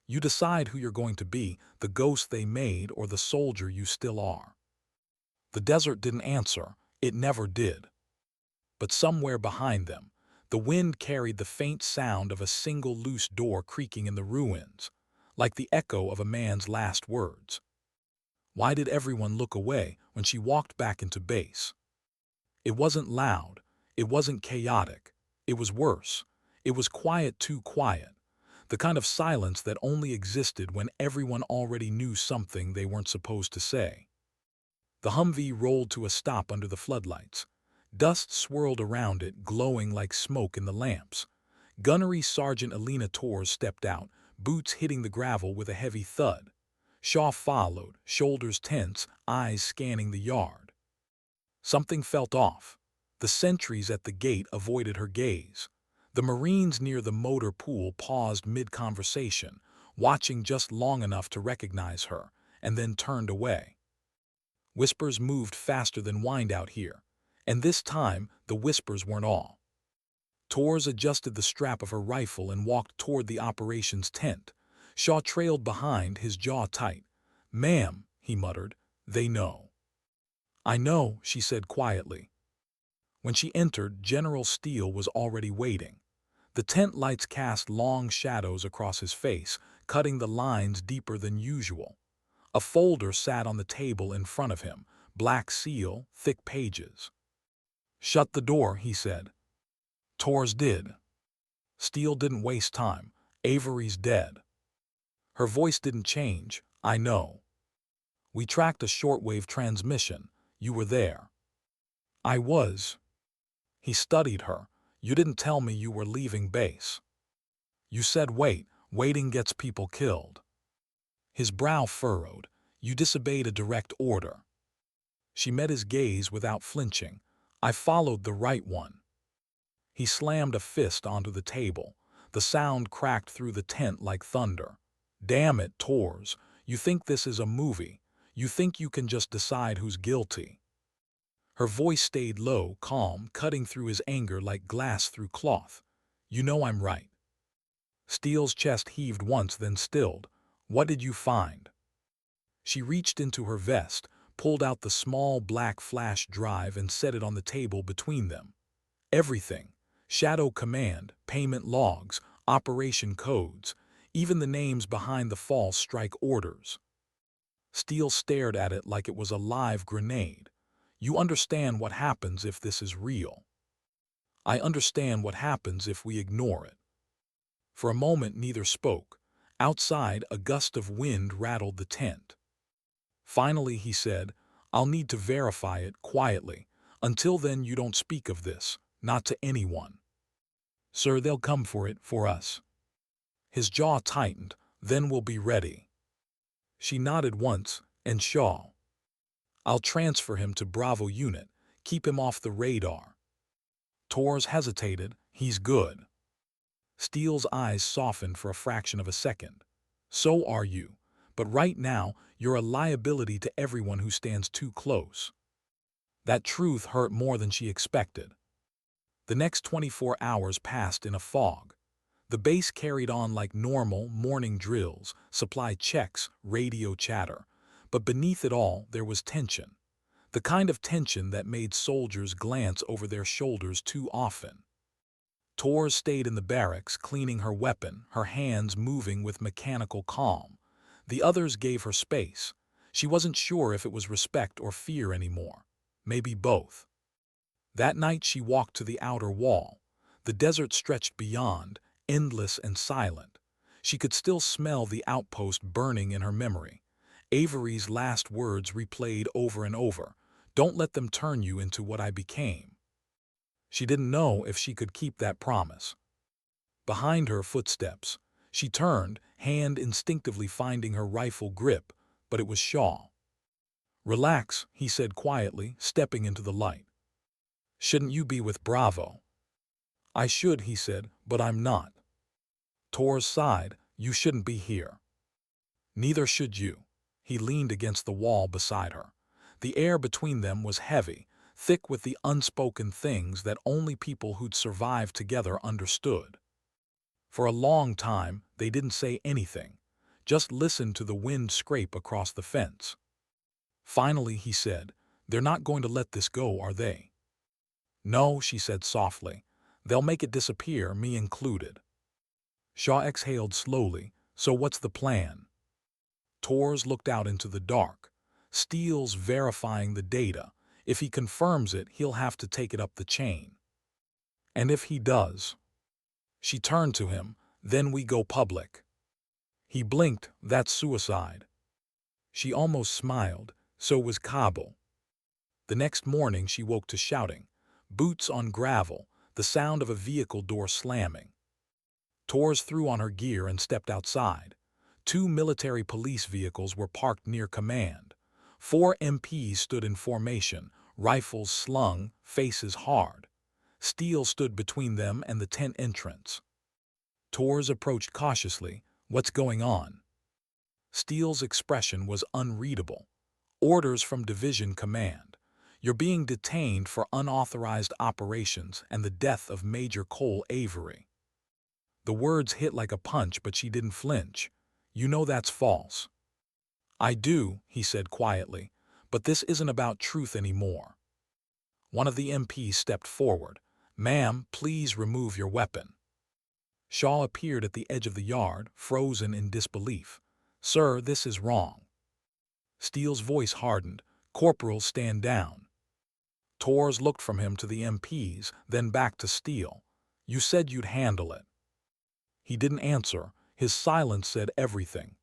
"You decide who you're going to be, the ghost they made or the soldier you still are." The desert didn't answer. It never did. But somewhere behind them, the wind carried the faint sound of a single loose door creaking in the ruins, like the echo of a man's last words. Why did everyone look away when she walked back into base? It wasn't loud. It wasn't chaotic. It was worse. It was quiet, too quiet. The kind of silence that only existed when everyone already knew something they weren't supposed to say. The Humvee rolled to a stop under the floodlights. Dust swirled around it, glowing like smoke in the lamps. Gunnery Sergeant Alina Tors stepped out, boots hitting the gravel with a heavy thud. Shaw followed, shoulders tense, eyes scanning the yard. Something felt off. The sentries at the gate avoided her gaze. The Marines near the motor pool paused mid-conversation, watching just long enough to recognize her, and then turned away. Whispers moved faster than wind out here, and this time the whispers weren't all. Tors adjusted the strap of her rifle and walked toward the operations tent. Shaw trailed behind, his jaw tight. "Ma'am," he muttered, "they know." "I know," she said quietly. When she entered, General Steele was already waiting. The tent lights cast long shadows across his face, cutting the lines deeper than usual. A folder sat on the table in front of him, black seal, thick pages. "Shut the door," he said. Tors did. Steele didn't waste time. "Avery's dead." Her voice didn't change. "I know. We tracked a shortwave transmission. You were there." "I was." He studied her. "You didn't tell me you were leaving base. You said wait. Waiting gets people killed." His brow furrowed. "You disobeyed a direct order." She met his gaze without flinching. "I followed the right one." He slammed a fist onto the table. The sound cracked through the tent like thunder. "Damn it, Tors. You think this is a movie. You think you can just decide who's guilty." Her voice stayed low, calm, cutting through his anger like glass through cloth. "You know I'm right." Steele's chest heaved once, then stilled. "What did you find?" She reached into her vest, pulled out the small black flash drive and set it on the table between them. "Everything. Shadow Command, payment logs, operation codes, even the names behind the false strike orders." Steele stared at it like it was a live grenade. "You understand what happens if this is real." "I understand what happens if we ignore it." For a moment neither spoke. Outside, a gust of wind rattled the tent. Finally he said, "I'll need to verify it quietly. Until then you don't speak of this, not to anyone." "Sir, they'll come for it, for us." His jaw tightened. "Then we'll be ready." She nodded once, and Shaw. "I'll transfer him to Bravo unit. Keep him off the radar." Tors hesitated. "He's good." Steele's eyes softened for a fraction of a second. "So are you. But right now, you're a liability to everyone who stands too close." That truth hurt more than she expected. The next 24 hours passed in a fog. The base carried on like normal morning drills, supply checks, radio chatter. But beneath it all, there was tension. The kind of tension that made soldiers glance over their shoulders too often. Tor stayed in the barracks, cleaning her weapon, her hands moving with mechanical calm. The others gave her space. She wasn't sure if it was respect or fear anymore. Maybe both. That night she walked to the outer wall. The desert stretched beyond, endless and silent. She could still smell the outpost burning in her memory. Avery's last words replayed over and over. "Don't let them turn you into what I became." She didn't know if she could keep that promise. Behind her, footsteps. She turned, hand instinctively finding her rifle grip, but it was Shaw. "Relax," he said quietly, stepping into the light. "Shouldn't you be with Bravo?" "I should," he said, "but I'm not." Tor sighed. "You shouldn't be here." "Neither should you." He leaned against the wall beside her. The air between them was heavy, thick with the unspoken things that only people who'd survived together understood. For a long time, they didn't say anything, just listened to the wind scrape across the fence. Finally, he said, "They're not going to let this go, are they?" "No," she said softly. "They'll make it disappear, me included." Shaw exhaled slowly. "So what's the plan?" Tors looked out into the dark. "Steele's verifying the data. If he confirms it, he'll have to take it up the chain." "And if he does?" She turned to him. "Then we go public." He blinked. "That's suicide." She almost smiled. So was Kabul. The next morning she woke to shouting. Boots on gravel, the sound of a vehicle door slamming. Tors threw on her gear and stepped outside. 2 military police vehicles were parked near command. 4 MPs stood in formation, rifles slung, faces hard. Steele stood between them and the tent entrance. Tors approached cautiously. "What's going on?" Steele's expression was unreadable. "Orders from Division Command. You're being detained for unauthorized operations and the death of Major Cole Avery." The words hit like a punch, but she didn't flinch. "You know that's false." "I do," he said quietly, "but this isn't about truth anymore." One of the MPs stepped forward. "Ma'am, please remove your weapon." Shaw appeared at the edge of the yard, frozen in disbelief. "Sir, this is wrong." Steele's voice hardened. "Corporal, stand down." Tors looked from him to the MPs, then back to Steele. "You said you'd handle it." He didn't answer. His silence said everything.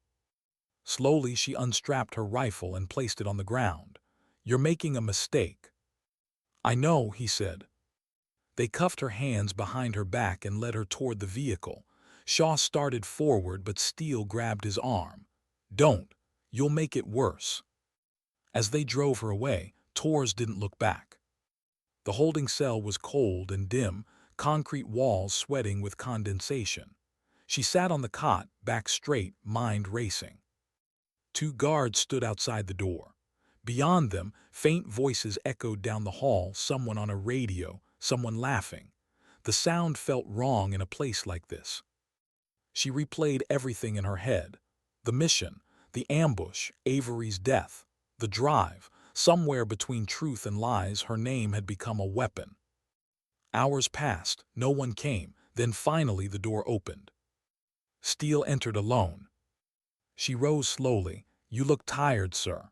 Slowly she unstrapped her rifle and placed it on the ground. "You're making a mistake." "I know," he said. They cuffed her hands behind her back and led her toward the vehicle. Shaw started forward, but Steele grabbed his arm. "Don't. You'll make it worse." As they drove her away, Tors didn't look back. The holding cell was cold and dim, concrete walls sweating with condensation. She sat on the cot, back straight, mind racing. 2 guards stood outside the door. Beyond them, faint voices echoed down the hall, someone on a radio, someone laughing. The sound felt wrong in a place like this. She replayed everything in her head. The mission, the ambush, Avery's death, the drive. Somewhere between truth and lies, her name had become a weapon. Hours passed. No one came. Then finally the door opened. Steele entered alone. She rose slowly. "You look tired, sir."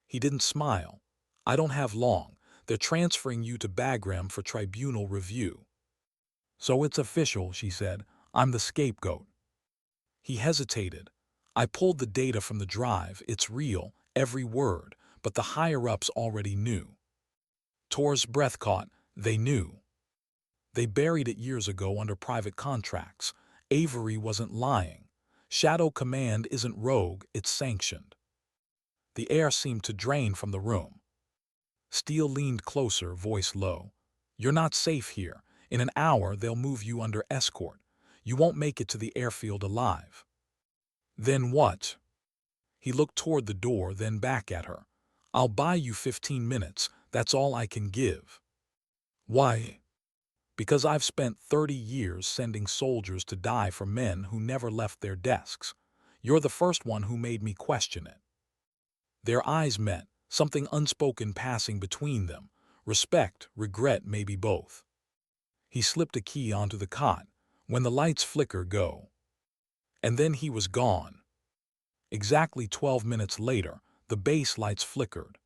He didn't smile. "I don't have long. They're transferring you to Bagram for tribunal review." "So it's official," she said. "I'm the scapegoat." He hesitated. "I pulled the data from the drive. It's real, every word, but the higher-ups already knew." Tor's breath caught. They knew. They buried it years ago under private contracts. Avery wasn't lying. Shadow Command isn't rogue, it's sanctioned. The air seemed to drain from the room. Steele leaned closer, voice low. "You're not safe here. In an hour, they'll move you under escort. You won't make it to the airfield alive." "Then what?" He looked toward the door, then back at her. "I'll buy you 15 minutes. That's all I can give. Why? Because I've spent 30 years sending soldiers to die for men who never left their desks. You're the first one who made me question it. Their eyes met, something unspoken passing between them. Respect, regret, maybe both. He slipped a key onto the cot. When the lights flicker, go. And then he was gone. Exactly 12 minutes later, the base lights flickered.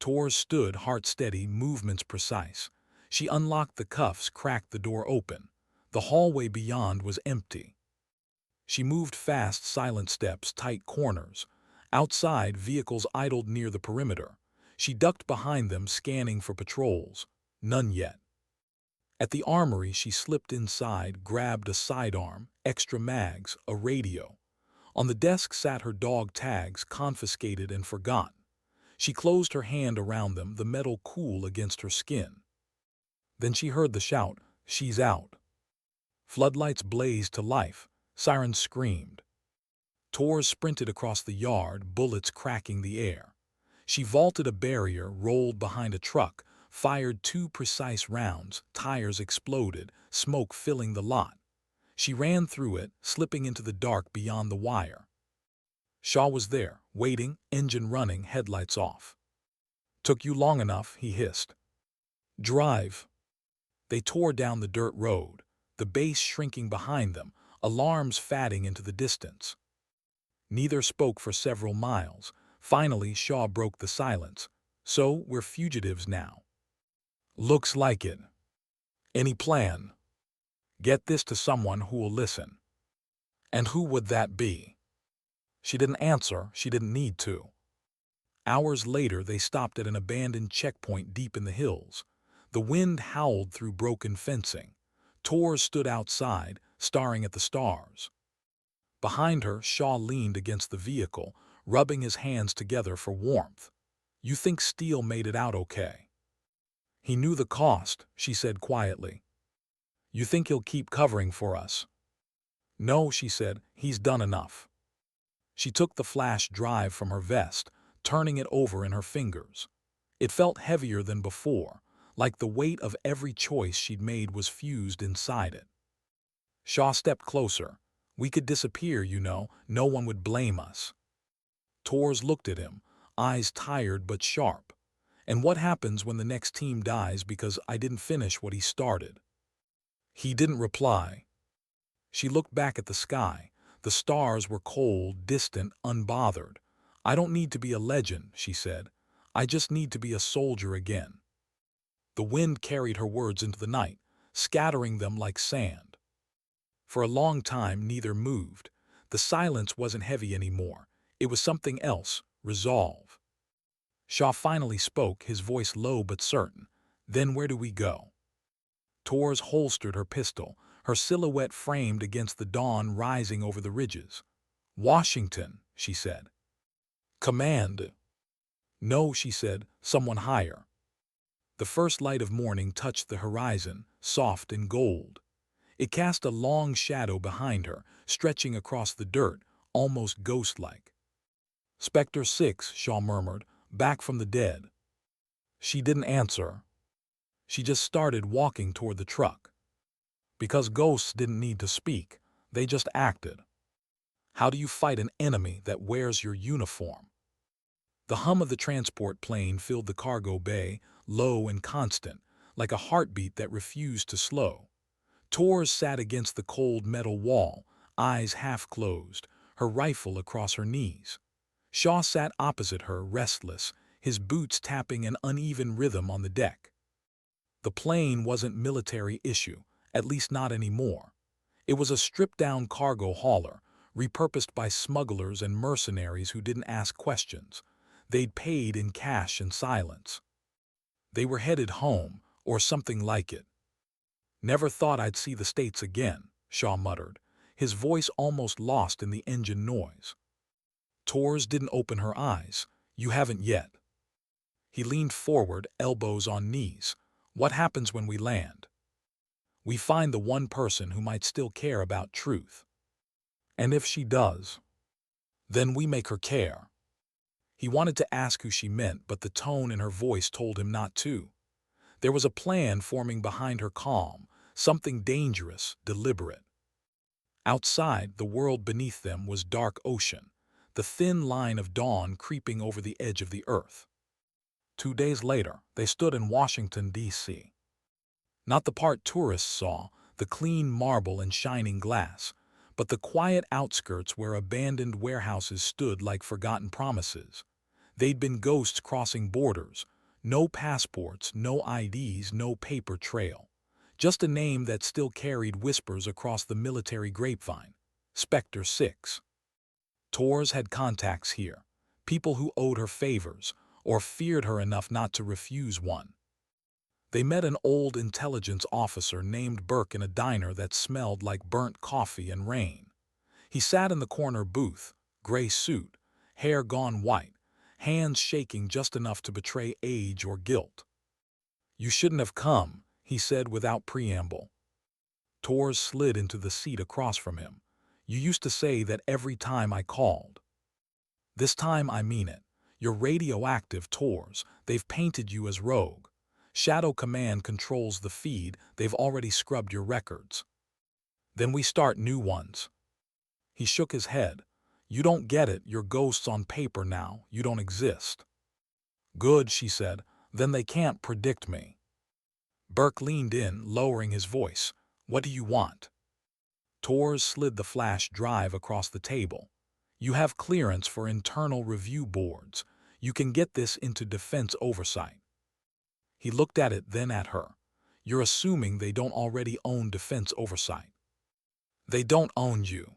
Tor stood, heart steady, movements precise. She unlocked the cuffs, cracked the door open. The hallway beyond was empty. She moved fast, silent steps, tight corners. Outside, vehicles idled near the perimeter. She ducked behind them, scanning for patrols. None yet. At the armory, she slipped inside, grabbed a sidearm, extra mags, a radio. On the desk sat her dog tags, confiscated and forgotten. She closed her hand around them, the metal cool against her skin. Then she heard the shout, "She's out." Floodlights blazed to life. Sirens screamed. Tor sprinted across the yard, bullets cracking the air. She vaulted a barrier, rolled behind a truck, fired 2 precise rounds, tires exploded, smoke filling the lot. She ran through it, slipping into the dark beyond the wire. Shaw was there, waiting, engine running, headlights off. "Took you long enough," he hissed. "Drive." They tore down the dirt road, the base shrinking behind them, alarms fatting into the distance. Neither spoke for several miles. Finally, Shaw broke the silence. "So, we're fugitives now." "Looks like it." "Any plan?" "Get this to someone who will listen." "And who would that be?" She didn't answer. She didn't need to. Hours later, they stopped at an abandoned checkpoint deep in the hills. The wind howled through broken fencing. Tor stood outside, staring at the stars. Behind her, Shaw leaned against the vehicle, rubbing his hands together for warmth. "You think Steele made it out okay?" "He knew the cost," she said quietly. "You think he'll keep covering for us?" "No," she said, "he's done enough." She took the flash drive from her vest, turning it over in her fingers. It felt heavier than before, like the weight of every choice she'd made was fused inside it. Shaw stepped closer. "We could disappear, you know. No one would blame us." Tors looked at him, eyes tired but sharp. "And what happens when the next team dies because I didn't finish what he started?" He didn't reply. She looked back at the sky. The stars were cold, distant, unbothered. "I don't need to be a legend," she said. "I just need to be a soldier again." The wind carried her words into the night, scattering them like sand. For a long time, neither moved. The silence wasn't heavy anymore. It was something else, resolve. Shaw finally spoke, his voice low but certain. "Then where do we go?" Tors holstered her pistol, her silhouette framed against the dawn rising over the ridges. "Washington," she said. "Command." "No," she said, "someone higher." The first light of morning touched the horizon, soft and gold. It cast a long shadow behind her, stretching across the dirt, almost ghost-like. "Spectre 6, Shaw murmured, "back from the dead." She didn't answer. She just started walking toward the truck. Because ghosts didn't need to speak, they just acted. How do you fight an enemy that wears your uniform? The hum of the transport plane filled the cargo bay, low and constant, like a heartbeat that refused to slow. Tors sat against the cold metal wall, eyes half closed, her rifle across her knees. Shaw sat opposite her, restless, his boots tapping an uneven rhythm on the deck. The plane wasn't military issue, at least not anymore. It was a stripped-down cargo hauler, repurposed by smugglers and mercenaries who didn't ask questions. They'd paid in cash and silence. They were headed home, or something like it. "Never thought I'd see the States again," Shaw muttered, his voice almost lost in the engine noise. Tors didn't open her eyes. "You haven't yet." He leaned forward, elbows on knees. "What happens when we land?" "We find the one person who might still care about truth. And if she does, then we make her care." He wanted to ask who she meant, but the tone in her voice told him not to. There was a plan forming behind her calm, something dangerous, deliberate. Outside, the world beneath them was dark ocean, the thin line of dawn creeping over the edge of the earth. 2 days later, they stood in Washington, D.C. Not the part tourists saw, the clean marble and shining glass, but the quiet outskirts where abandoned warehouses stood like forgotten promises. They'd been ghosts crossing borders, no passports, no IDs, no paper trail. Just a name that still carried whispers across the military grapevine. Spectre 6. Torres had contacts here, people who owed her favors, or feared her enough not to refuse one. They met an old intelligence officer named Burke in a diner that smelled like burnt coffee and rain. He sat in the corner booth, gray suit, hair gone white, hands shaking just enough to betray age or guilt. "You shouldn't have come," he said without preamble. Torres slid into the seat across from him. "You used to say that every time I called." "This time I mean it. You're radioactive, Torres. They've painted you as rogue. Shadow Command controls the feed. They've already scrubbed your records. Then we start new ones." He shook his head. "You don't get it. You're ghosts on paper now. You don't exist." "Good," she said. "Then they can't predict me." Burke leaned in, lowering his voice. "What do you want?" Torres slid the flash drive across the table. "You have clearance for internal review boards. You can get this into defense oversight." He looked at it, then at her. "You're assuming they don't already own defense oversight." "They don't own you."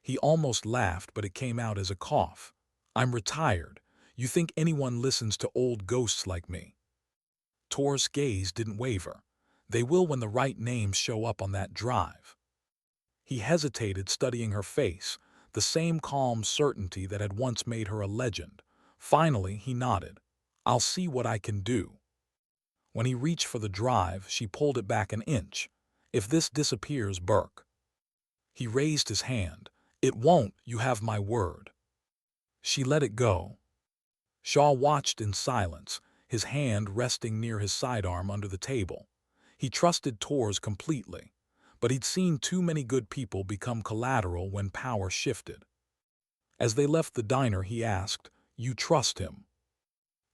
He almost laughed, but it came out as a cough. "I'm retired. You think anyone listens to old ghosts like me?" Torres' gaze didn't waver. "They will when the right names show up on that drive." He hesitated, studying her face, the same calm certainty that had once made her a legend. Finally, he nodded. "I'll see what I can do." When he reached for the drive, she pulled it back an inch. "If this disappears, Burke." He raised his hand. "It won't, you have my word." She let it go. Shaw watched in silence, his hand resting near his sidearm under the table. He trusted Torres completely, but he'd seen too many good people become collateral when power shifted. As they left the diner, he asked, "You trust him?"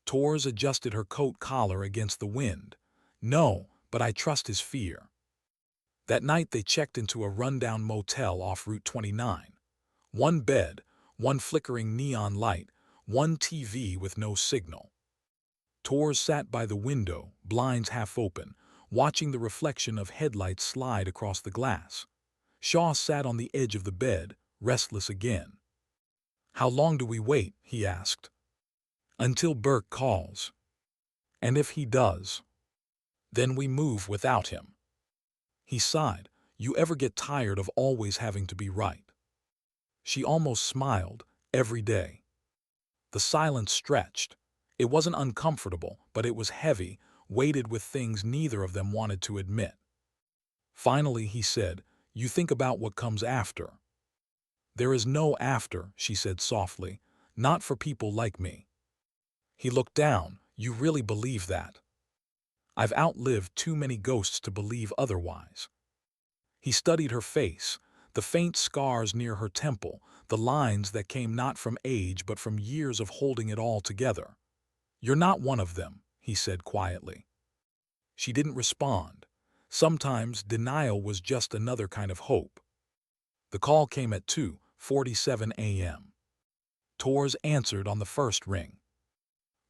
Torres adjusted her coat collar against the wind. "No, but I trust his fear." That night they checked into a rundown motel off Route 29. One bed, one flickering neon light, one TV with no signal. Torres sat by the window, blinds half open, watching the reflection of headlights slide across the glass. Shaw sat on the edge of the bed, restless again. "How long do we wait?" he asked. "Until Burke calls. And if he does, then we move without him." He sighed. "You ever get tired of always having to be right?" She almost smiled. "Every day." The silence stretched. It wasn't uncomfortable, but it was heavy, weighted with things neither of them wanted to admit. Finally, he said, "You think about what comes after." "There is no after," she said softly. "Not for people like me." He looked down. "You really believe that?" "I've outlived too many ghosts to believe otherwise." He studied her face, the faint scars near her temple, the lines that came not from age but from years of holding it all together. "You're not one of them," he said quietly. She didn't respond. Sometimes denial was just another kind of hope. The call came at 2:47 a.m. Torres answered on the first ring.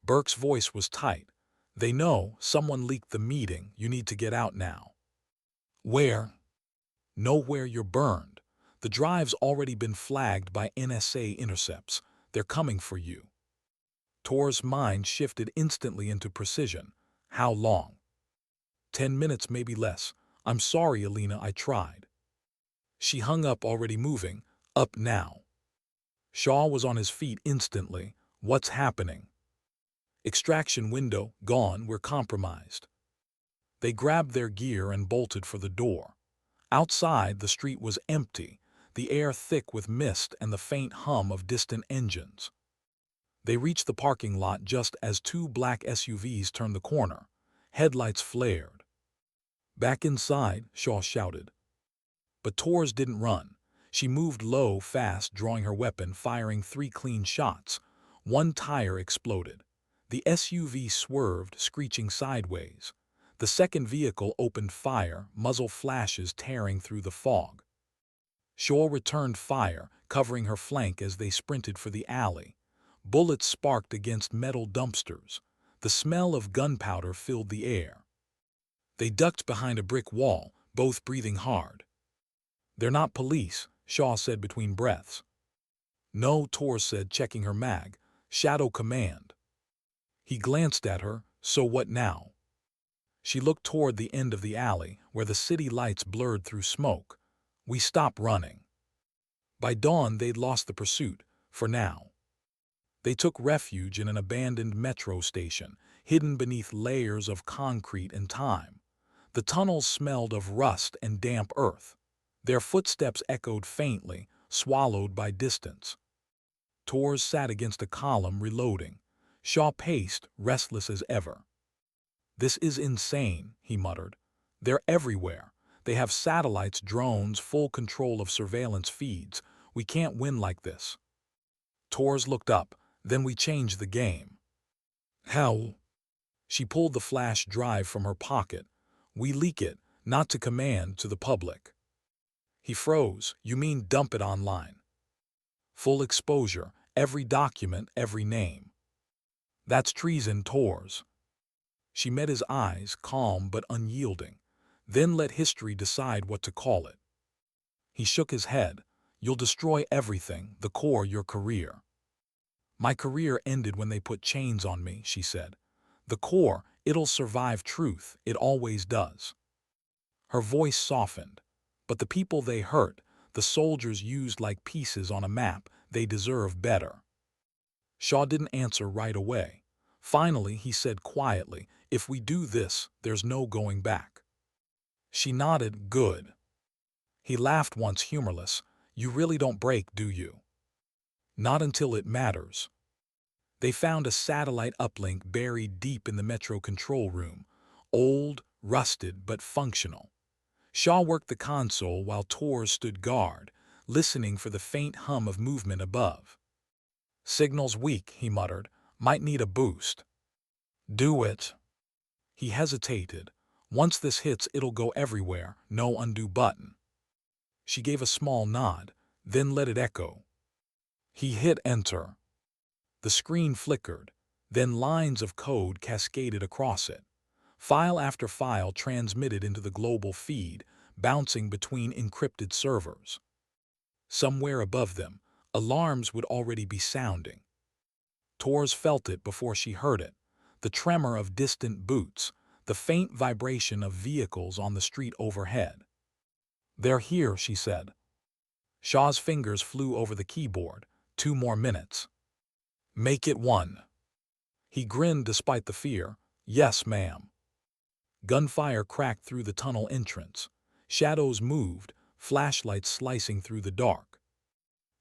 Burke's voice was tight. "They know, someone leaked the meeting, you need to get out now." "Where?" "Nowhere, you're burned. The drive's already been flagged by NSA intercepts. They're coming for you." Torres' mind shifted instantly into precision. "How long?" 10 minutes, maybe less. "I'm sorry, Alina, I tried." She hung up, already moving. "Up now." Shaw was on his feet instantly. "What's happening?" "Extraction window, gone, we're compromised." They grabbed their gear and bolted for the door. Outside, the street was empty, the air thick with mist and the faint hum of distant engines. They reached the parking lot just as two black SUVs turned the corner. Headlights flared. "Back inside," Shaw shouted. But Torres didn't run. She moved low, fast, drawing her weapon, firing 3 clean shots. One tire exploded. The SUV swerved, screeching sideways. The second vehicle opened fire, muzzle flashes tearing through the fog. Shaw returned fire, covering her flank as they sprinted for the alley. Bullets sparked against metal dumpsters. The smell of gunpowder filled the air. They ducked behind a brick wall, both breathing hard. "They're not police," Shaw said between breaths. "No," Torres said, checking her mag. "Shadow Command." He glanced at her. "So what now?" She looked toward the end of the alley, where the city lights blurred through smoke. "We stopped running." By dawn, they'd lost the pursuit, for now. They took refuge in an abandoned metro station, hidden beneath layers of concrete and time. The tunnels smelled of rust and damp earth. Their footsteps echoed faintly, swallowed by distance. Torres sat against a column, reloading. Shaw paced, restless as ever. "This is insane," he muttered. "They're everywhere. They have satellites, drones, full control of surveillance feeds. We can't win like this." Torres looked up. "Then we change the game." "How?" She pulled the flash drive from her pocket. "We leak it, not to command, to the public." He froze. "You mean dump it online?" "Full exposure, every document, every name." "That's treason, Torres." She met his eyes, calm but unyielding. "Then let history decide what to call it." He shook his head. "You'll destroy everything, the core, your career." "My career ended when they put chains on me," she said. "The core, it'll survive truth, it always does." Her voice softened. "But the people they hurt, the soldiers used like pieces on a map, they deserve better." Shaw didn't answer right away. Finally, he said quietly, "If we do this, there's no going back." She nodded. "Good." He laughed once, humorless. "You really don't break, do you?" "Not until it matters." They found a satellite uplink buried deep in the metro control room. Old, rusted, but functional. Shaw worked the console while Torres stood guard, listening for the faint hum of movement above. "Signal's weak," he muttered. "Might need a boost." "Do it." He hesitated. "Once this hits, it'll go everywhere, no undo button." She gave a small nod, then let it echo. He hit enter. The screen flickered, then lines of code cascaded across it. File after file transmitted into the global feed, bouncing between encrypted servers. Somewhere above them, alarms would already be sounding. Torres felt it before she heard it, the tremor of distant boots, the faint vibration of vehicles on the street overhead. "They're here," she said. Shaw's fingers flew over the keyboard. 2 more minutes. "Make it 1." He grinned despite the fear. "Yes, ma'am." Gunfire cracked through the tunnel entrance. Shadows moved, flashlights slicing through the dark.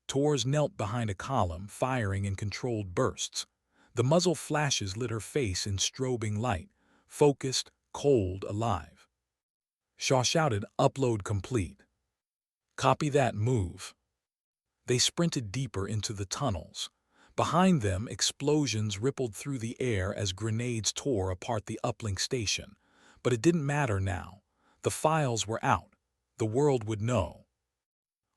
Torres knelt behind a column, firing in controlled bursts. The muzzle flashes lit her face in strobing light, focused, cold, alive. Shaw shouted, "Upload complete." "Copy that, move." They sprinted deeper into the tunnels. Behind them, explosions rippled through the air as grenades tore apart the uplink station. But it didn't matter now. The files were out. The world would know.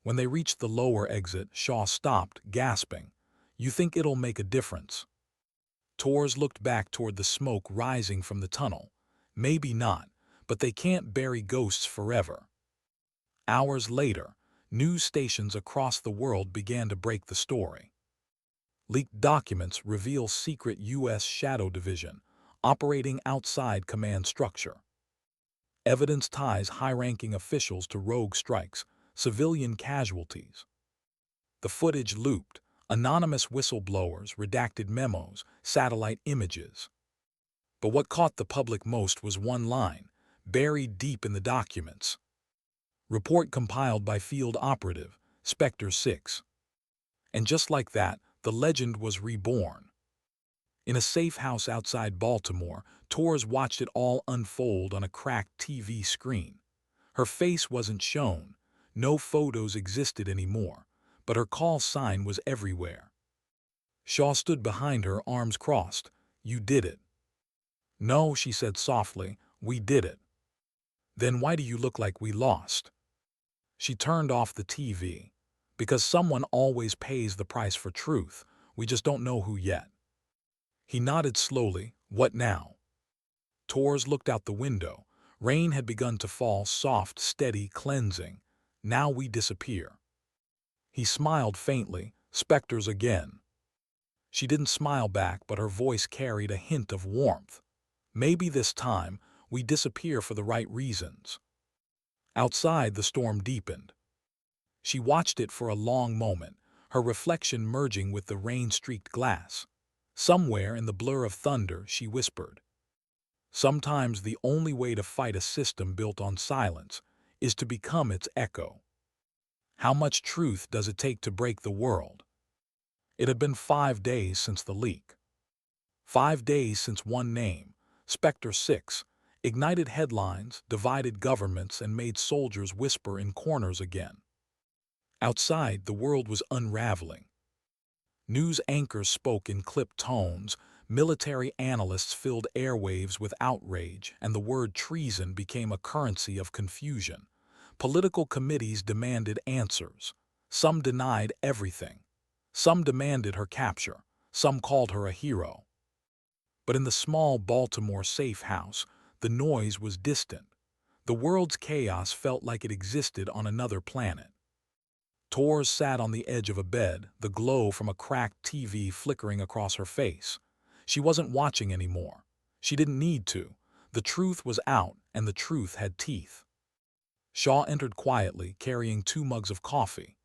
When they reached the lower exit, Shaw stopped, gasping. "You think it'll make a difference?" Torres looked back toward the smoke rising from the tunnel. "Maybe not, but they can't bury ghosts forever." Hours later, news stations across the world began to break the story. Leaked documents reveal secret U.S. Shadow Division, operating outside command structure. Evidence ties high-ranking officials to rogue strikes, civilian casualties. The footage looped, anonymous whistleblowers, redacted memos, satellite images. But what caught the public most was one line, buried deep in the documents. Report compiled by field operative, Spectre 6. And just like that, the legend was reborn. In a safe house outside Baltimore, Torres watched it all unfold on a cracked TV screen. Her face wasn't shown, no photos existed anymore, but her call sign was everywhere. Shaw stood behind her, arms crossed. "You did it." "No," she said softly, "we did it." "Then why do you look like we lost?" She turned off the TV. "Because someone always pays the price for truth. We just don't know who yet." He nodded slowly. "What now?" Torres looked out the window. Rain had begun to fall, soft, steady, cleansing. "Now we disappear." He smiled faintly. "Specters again." She didn't smile back, but her voice carried a hint of warmth. "Maybe this time we disappear for the right reasons." Outside, the storm deepened. She watched it for a long moment, her reflection merging with the rain-streaked glass. Somewhere in the blur of thunder, she whispered, "Sometimes the only way to fight a system built on silence is to become its echo." How much truth does it take to break the world? It had been 5 days since the leak. 5 days since one name, Spectre 6, ignited headlines, divided governments, and made soldiers whisper in corners again. Outside, the world was unraveling. News anchors spoke in clipped tones, military analysts filled airwaves with outrage, and the word treason became a currency of confusion. Political committees demanded answers. Some denied everything. Some demanded her capture. Some called her a hero. But in the small Baltimore safe house, the noise was distant. The world's chaos felt like it existed on another planet. Torres sat on the edge of a bed, the glow from a cracked TV flickering across her face. She wasn't watching anymore. She didn't need to. The truth was out, and the truth had teeth. Shaw entered quietly, carrying 2 mugs of coffee.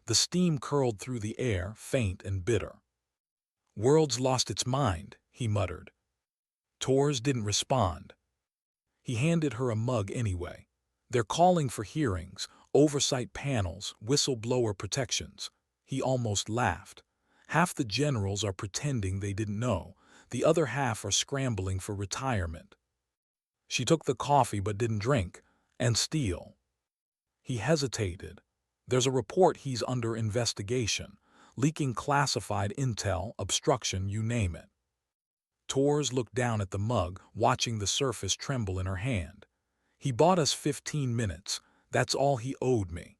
The steam curled through the air, faint and bitter. "World's lost its mind," he muttered. Torres didn't respond. He handed her a mug anyway. "They're calling for hearings, oversight panels, whistleblower protections." He almost laughed. "Half the generals are pretending they didn't know. The other half are scrambling for retirement." She took the coffee but didn't drink. "And Steele." He hesitated. "There's a report he's under investigation. Leaking classified intel, obstruction, you name it." Torres looked down at the mug, watching the surface tremble in her hand. "He bought us 15 minutes. That's all he owed me."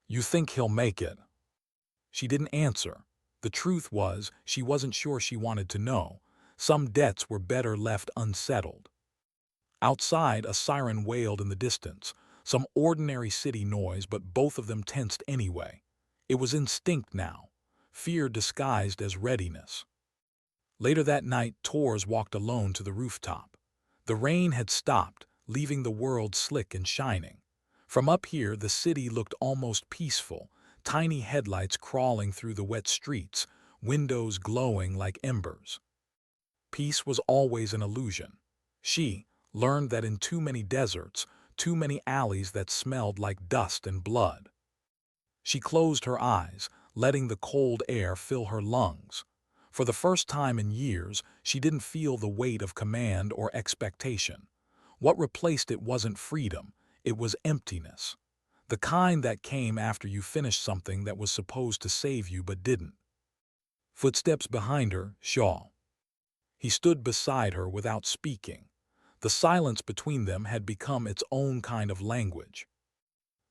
"You think he'll make it?" She didn't answer. The truth was, she wasn't sure she wanted to know. Some debts were better left unsettled. Outside, a siren wailed in the distance. Some ordinary city noise, but both of them tensed anyway. It was instinct now. Fear disguised as readiness. Later that night, Torres walked alone to the rooftop. The rain had stopped, leaving the world slick and shining. From up here, the city looked almost peaceful, tiny headlights crawling through the wet streets, windows glowing like embers. Peace was always an illusion. She learned that in too many deserts, too many alleys that smelled like dust and blood. She closed her eyes, letting the cold air fill her lungs. For the first time in years, she didn't feel the weight of command or expectation. What replaced it wasn't freedom, it was emptiness. The kind that came after you finished something that was supposed to save you but didn't. Footsteps behind her, Shaw. He stood beside her without speaking. The silence between them had become its own kind of language.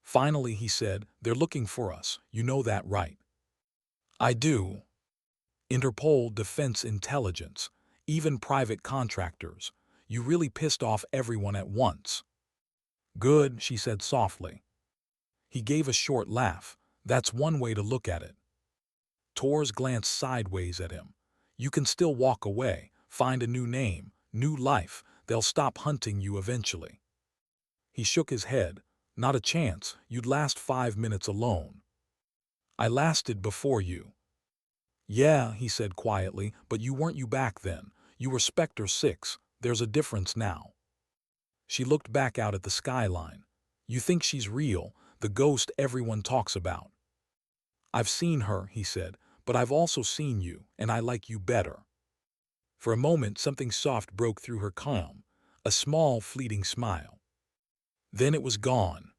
Finally he said, "They're looking for us, you know that, right?" "I do." "Interpol, Defense Intelligence, even private contractors. You really pissed off everyone at once." "Good," she said softly. He gave a short laugh. "That's one way to look at it." Torres glanced sideways at him. "You can still walk away, find a new name, new life. They'll stop hunting you eventually." He shook his head. "Not a chance. You'd last 5 minutes alone." "I lasted before you." "Yeah," he said quietly, "but you weren't you back then. You were Spectre 6. There's a difference now." She looked back out at the skyline. "You think she's real, the ghost everyone talks about." "I've seen her," he said, "but I've also seen you, and I like you better." For a moment, something soft broke through her calm, a small, fleeting smile. Then it was gone.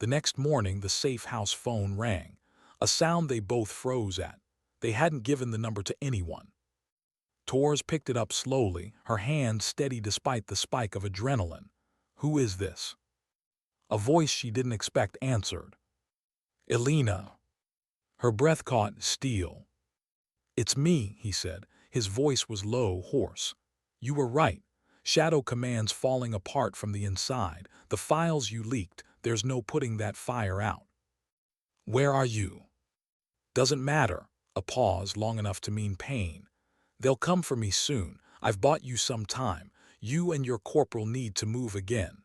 The next morning, the safe house phone rang, a sound they both froze at. They hadn't given the number to anyone. Tors picked it up slowly, her hand steady despite the spike of adrenaline. "Who is this?" A voice she didn't expect answered. "Elena." Her breath caught steel. "It's me," he said. His voice was low, hoarse. "You were right. Shadow Command's falling apart from the inside. The files you leaked, there's no putting that fire out." "Where are you?" "Doesn't matter." A pause long enough to mean pain. "They'll come for me soon. I've bought you some time. You and your corporal need to move again."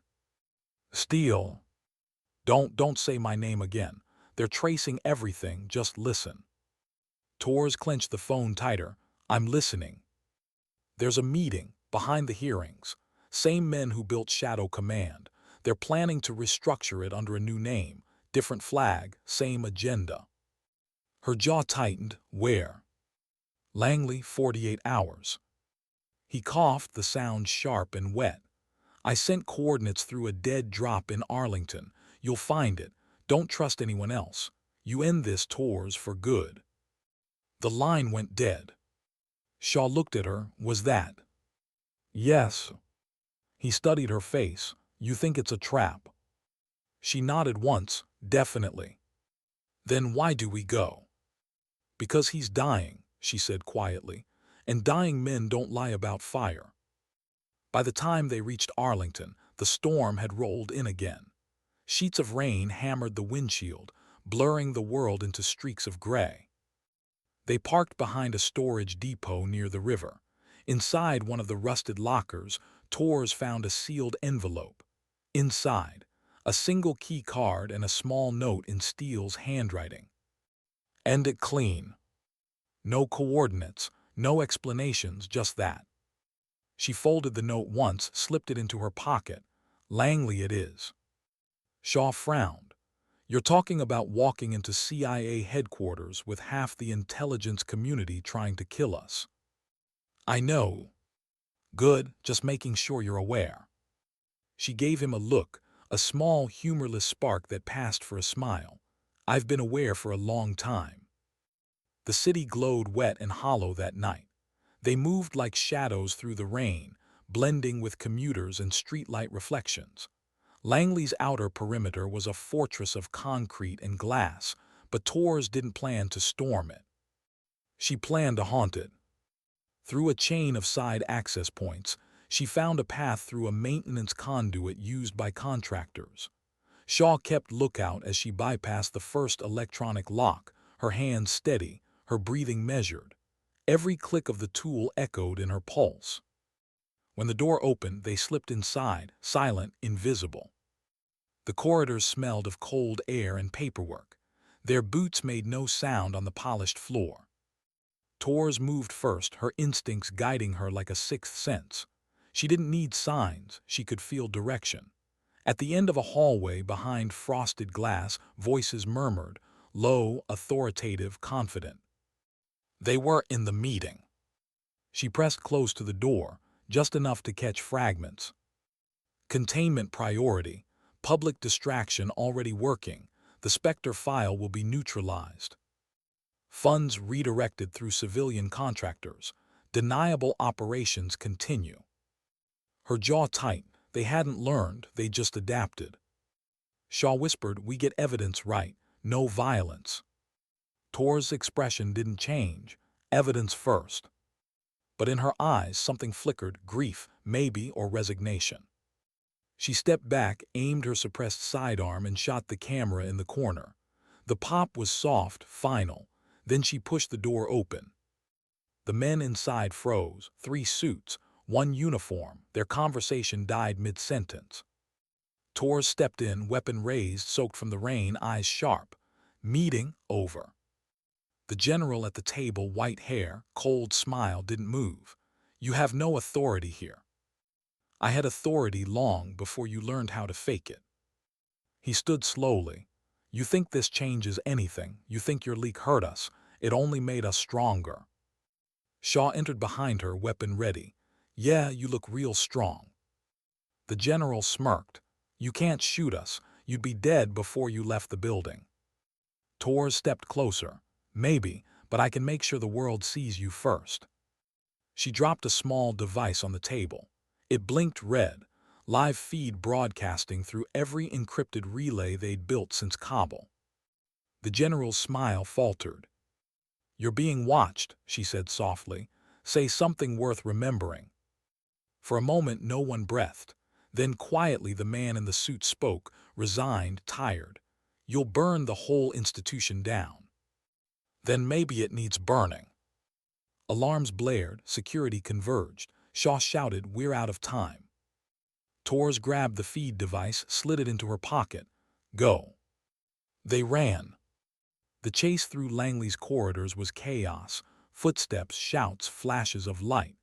"Steele." Don't say my name again. They're tracing everything, just listen." Tors clenched the phone tighter. "I'm listening." "There's a meeting, behind the hearings. Same men who built Shadow Command. They're planning to restructure it under a new name. Different flag, same agenda." Her jaw tightened. "Where?" "Langley, 48 hours." He coughed, the sound sharp and wet. "I sent coordinates through a dead drop in Arlington. You'll find it. Don't trust anyone else. You end this, Tors, for good." The line went dead. Shaw looked at her. "Was that?" "Yes." He studied her face. "You think it's a trap?" She nodded once. "Definitely." "Then why do we go?" "Because he's dying," she said quietly, "and dying men don't lie about fire." By the time they reached Arlington, the storm had rolled in again. Sheets of rain hammered the windshield, blurring the world into streaks of gray. They parked behind a storage depot near the river. Inside one of the rusted lockers, Tors found a sealed envelope. Inside, a single key card and a small note in Steele's handwriting. "End it clean." No coordinates, no explanations, just that. She folded the note once, slipped it into her pocket. "Langley it is." Shaw frowned. "You're talking about walking into CIA headquarters with half the intelligence community trying to kill us." "I know." "Good, just making sure you're aware." She gave him a look, a small, humorless spark that passed for a smile. "I've been aware for a long time." The city glowed wet and hollow that night. They moved like shadows through the rain, blending with commuters and streetlight reflections. Langley's outer perimeter was a fortress of concrete and glass, but Tors didn't plan to storm it. She planned to haunt it. Through a chain of side access points, she found a path through a maintenance conduit used by contractors. Shaw kept lookout as she bypassed the first electronic lock, her hands steady, her breathing measured. Every click of the tool echoed in her pulse. When the door opened, they slipped inside, silent, invisible. The corridors smelled of cold air and paperwork. Their boots made no sound on the polished floor. Tors moved first, her instincts guiding her like a sixth sense. She didn't need signs, she could feel direction. At the end of a hallway behind frosted glass, voices murmured, low, authoritative, confident. They were in the meeting. She pressed close to the door, just enough to catch fragments. Containment priority, public distraction already working, the Spectre file will be neutralized. Funds redirected through civilian contractors, deniable operations continue. Her jaw tight, they hadn't learned, they just adapted. Shaw whispered, "We get evidence right, no violence." Tor's expression didn't change, evidence first. But in her eyes something flickered, grief, maybe, or resignation. She stepped back, aimed her suppressed sidearm, and shot the camera in the corner. The pop was soft, final. Then she pushed the door open. The men inside froze, 3 suits, 1 uniform. Their conversation died mid-sentence. Tor stepped in, weapon raised, soaked from the rain, eyes sharp. Meeting over. The general at the table, white hair, cold smile, didn't move. "You have no authority here." "I had authority long before you learned how to fake it." He stood slowly. "You think this changes anything. You think your leak hurt us. It only made us stronger." Shaw entered behind her, weapon ready. "Yeah, you look real strong." The general smirked. "You can't shoot us. You'd be dead before you left the building." Tors stepped closer. "Maybe, but I can make sure the world sees you first." She dropped a small device on the table. It blinked red, live feed broadcasting through every encrypted relay they'd built since Kabul. The general's smile faltered. "You're being watched," she said softly. "Say something worth remembering." For a moment no one breathed. Then quietly the man in the suit spoke, resigned, tired. "You'll burn the whole institution down." "Then maybe it needs burning." Alarms blared, security converged. Shaw shouted, "We're out of time." Tors grabbed the feed device, slid it into her pocket. "Go." They ran. The chase through Langley's corridors was chaos. Footsteps, shouts, flashes of light.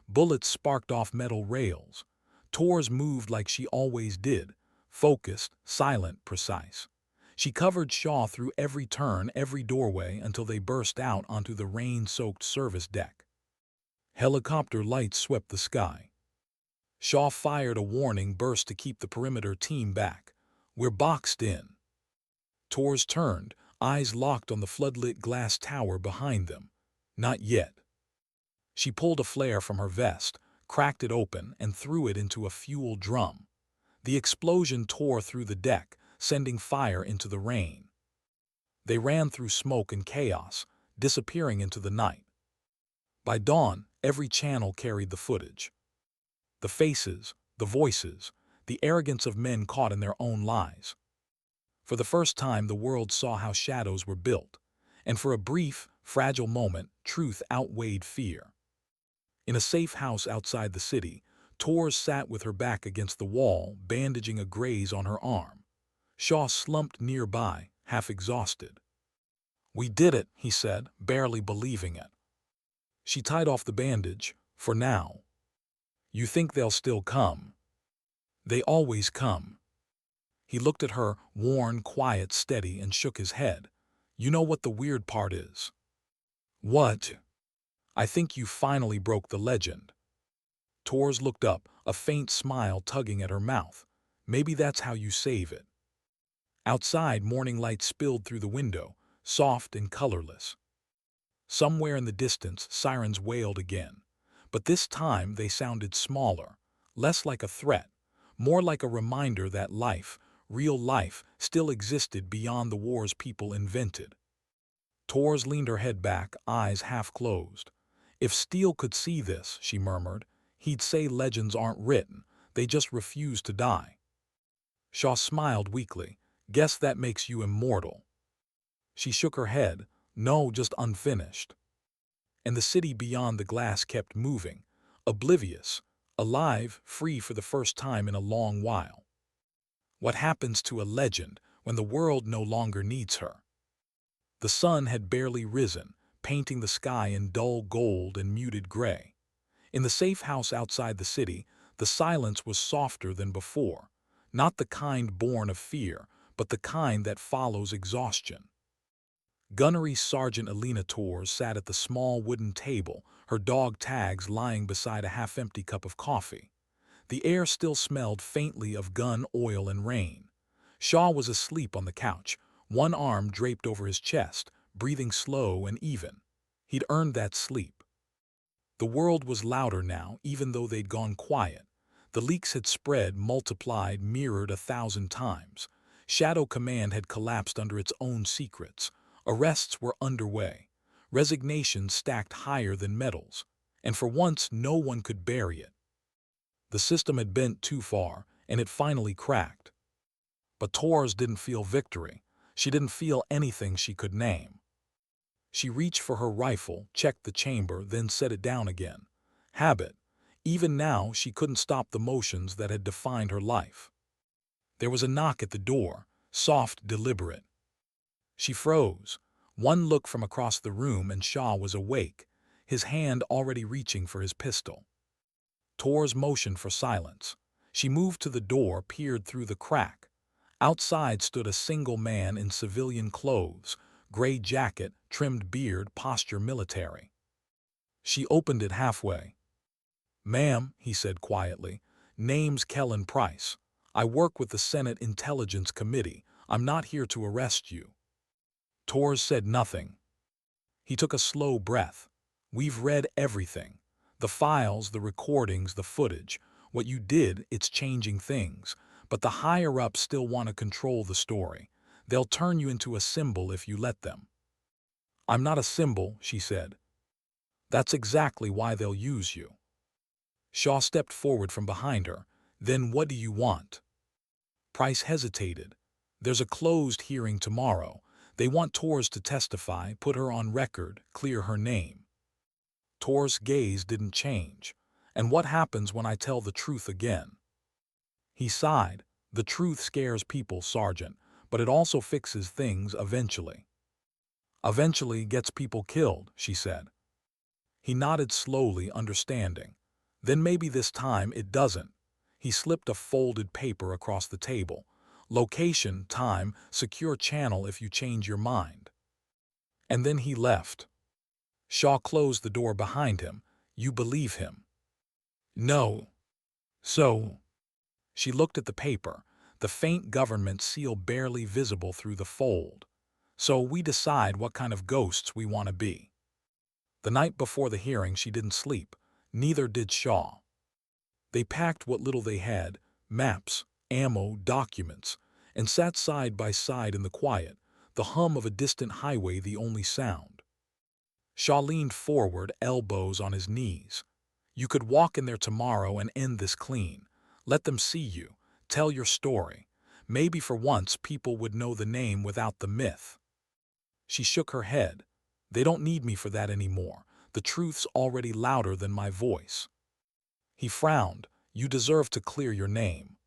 Bullets sparked off metal rails. Tors moved like she always did, focused, silent, precise. She covered Shaw through every turn, every doorway, until they burst out onto the rain-soaked service deck. Helicopter lights swept the sky. Shaw fired a warning burst to keep the perimeter team back. "We're boxed in." Tors turned, eyes locked on the floodlit glass tower behind them. "Not yet." She pulled a flare from her vest, cracked it open, and threw it into a fuel drum. The explosion tore through the deck, sending fire into the rain. They ran through smoke and chaos, disappearing into the night. By dawn, every channel carried the footage. The faces, the voices, the arrogance of men caught in their own lies. For the first time, the world saw how shadows were built, and for a brief, fragile moment, truth outweighed fear. In a safe house outside the city, Tors sat with her back against the wall, bandaging a graze on her arm. Shaw slumped nearby, half exhausted. "We did it," he said, barely believing it. She tied off the bandage, "For now." "You think they'll still come?" "They always come." He looked at her, worn, quiet, steady, and shook his head. "You know what the weird part is?" "What?" "I think you finally broke the legend." Tors looked up, a faint smile tugging at her mouth. "Maybe that's how you save it." Outside, morning light spilled through the window, soft and colorless. Somewhere in the distance, sirens wailed again. But this time they sounded smaller, less like a threat, more like a reminder that life, real life, still existed beyond the wars people invented. Tors leaned her head back, eyes half closed. "If Steele could see this," she murmured, "he'd say legends aren't written, they just refuse to die." Shaw smiled weakly. "Guess that makes you immortal." She shook her head. "No, just unfinished." And the city beyond the glass kept moving, oblivious, alive, free for the first time in a long while. What happens to a legend when the world no longer needs her? The sun had barely risen, painting the sky in dull gold and muted gray. In the safe house outside the city, the silence was softer than before, not the kind born of fear, but the kind that follows exhaustion. Gunnery Sergeant Alina Tors sat at the small wooden table, her dog Tags lying beside a half-empty cup of coffee. The air still smelled faintly of gun, oil, and rain. Shaw was asleep on the couch, one arm draped over his chest, breathing slow and even. He'd earned that sleep. The world was louder now, even though they'd gone quiet. The leaks had spread, multiplied, mirrored 1,000 times. Shadow Command had collapsed under its own secrets. Arrests were underway. Resignation stacked higher than medals. And for once, no one could bury it. The system had bent too far, and it finally cracked. But Tors didn't feel victory. She didn't feel anything she could name. She reached for her rifle, checked the chamber, then set it down again. Habit. Even now, she couldn't stop the motions that had defined her life. There was a knock at the door, soft, deliberate. She froze. One look from across the room and Shaw was awake, his hand already reaching for his pistol. Tors motioned for silence. She moved to the door, peered through the crack. Outside stood a single man in civilian clothes, gray jacket, trimmed beard, posture military. She opened it halfway. "Ma'am," he said quietly, "name's Kellen Price. I work with the Senate Intelligence Committee. I'm not here to arrest you." Torres said nothing. He took a slow breath. "We've read everything. The files, the recordings, the footage. What you did, it's changing things. But the higher-ups still want to control the story. They'll turn you into a symbol if you let them." "I'm not a symbol," she said. "That's exactly why they'll use you." Shaw stepped forward from behind her. "Then what do you want?" Price hesitated. "There's a closed hearing tomorrow. They want Torres to testify, put her on record, clear her name." Torres' gaze didn't change. "And what happens when I tell the truth again?" He sighed. "The truth scares people, Sergeant, but it also fixes things eventually." "Eventually gets people killed," she said. He nodded slowly, understanding. "Then maybe this time it doesn't." He slipped a folded paper across the table. "Location, time, secure channel if you change your mind." And then he left. Shaw closed the door behind him. "You believe him?" "No." "So?" She looked at the paper, the faint government seal barely visible through the fold. "So we decide what kind of ghosts we want to be." The night before the hearing she didn't sleep. Neither did Shaw. They packed what little they had, maps, ammo, documents, and sat side by side in the quiet, the hum of a distant highway the only sound. Shaw leaned forward, elbows on his knees. "You could walk in there tomorrow and end this clean. Let them see you. Tell your story. Maybe for once people would know the name without the myth." She shook her head. "They don't need me for that anymore. The truth's already louder than my voice." He frowned. "You deserve to clear your name."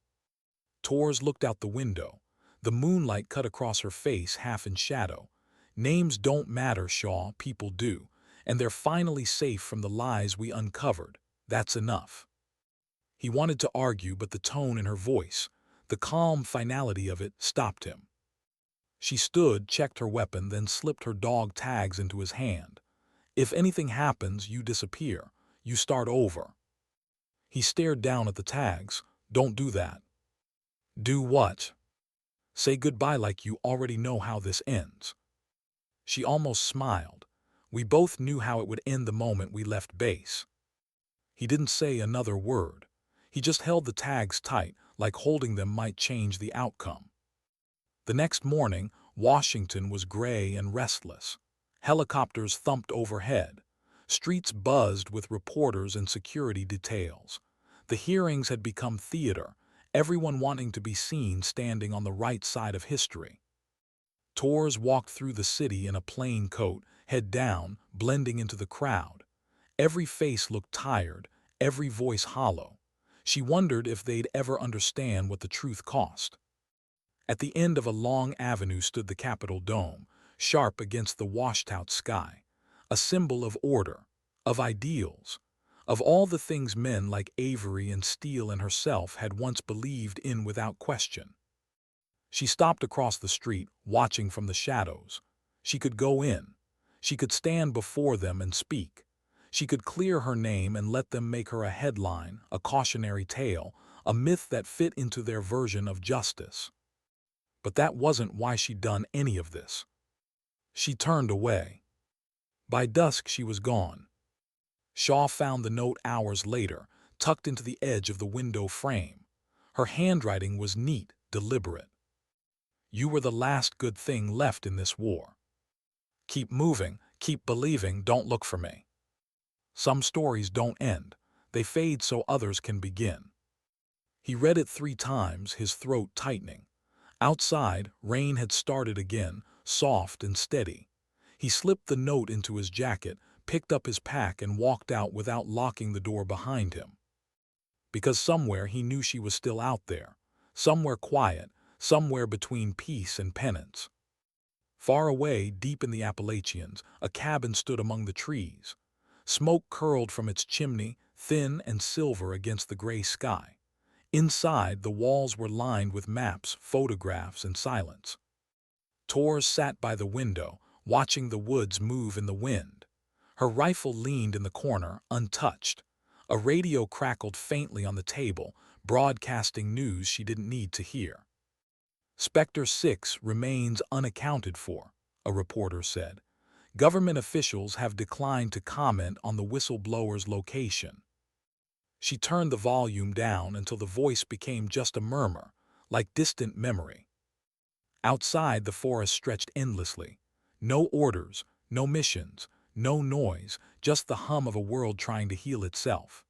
Torres looked out the window. The moonlight cut across her face, half in shadow. "Names don't matter, Shaw, people do. And they're finally safe from the lies we uncovered. That's enough." He wanted to argue, but the tone in her voice, the calm finality of it, stopped him. She stood, checked her weapon, then slipped her dog tags into his hand. "If anything happens, you disappear. You start over." He stared down at the tags. "Don't do that." "Do what?" "Say goodbye like you already know how this ends." She almost smiled. "We both knew how it would end the moment we left base." He didn't say another word. He just held the tags tight, like holding them might change the outcome. The next morning, Washington was gray and restless. Helicopters thumped overhead. Streets buzzed with reporters and security details. The hearings had become theater, everyone wanting to be seen standing on the right side of history. Torres walked through the city in a plain coat, head down, blending into the crowd. Every face looked tired, every voice hollow. She wondered if they'd ever understand what the truth cost. At the end of a long avenue stood the Capitol dome, sharp against the washed-out sky, a symbol of order, of ideals, of all the things men like Avery and Steele and herself had once believed in without question. She stopped across the street, watching from the shadows. She could go in. She could stand before them and speak. She could clear her name and let them make her a headline, a cautionary tale, a myth that fit into their version of justice. But that wasn't why she'd done any of this. She turned away. By dusk she was gone. Shaw found the note hours later, tucked into the edge of the window frame. Her handwriting was neat, deliberate. "You were the last good thing left in this war. Keep moving, keep believing, don't look for me. Some stories don't end. They fade so others can begin." He read it 3 times, his throat tightening. Outside, rain had started again, soft and steady. He slipped the note into his jacket, picked up his pack and walked out without locking the door behind him. Because somewhere he knew she was still out there, somewhere quiet, somewhere between peace and penance. Far away, deep in the Appalachians, a cabin stood among the trees. Smoke curled from its chimney, thin and silver against the gray sky. Inside, the walls were lined with maps, photographs, and silence. Torres sat by the window, watching the woods move in the wind. Her rifle leaned in the corner, untouched. A radio crackled faintly on the table, broadcasting news she didn't need to hear. Spectre 6 remains unaccounted for, a reporter said. Government officials have declined to comment on the whistleblower's location. She turned the volume down until the voice became just a murmur, like distant memory. Outside, the forest stretched endlessly. No orders, no missions, no noise, just the hum of a world trying to heal itself.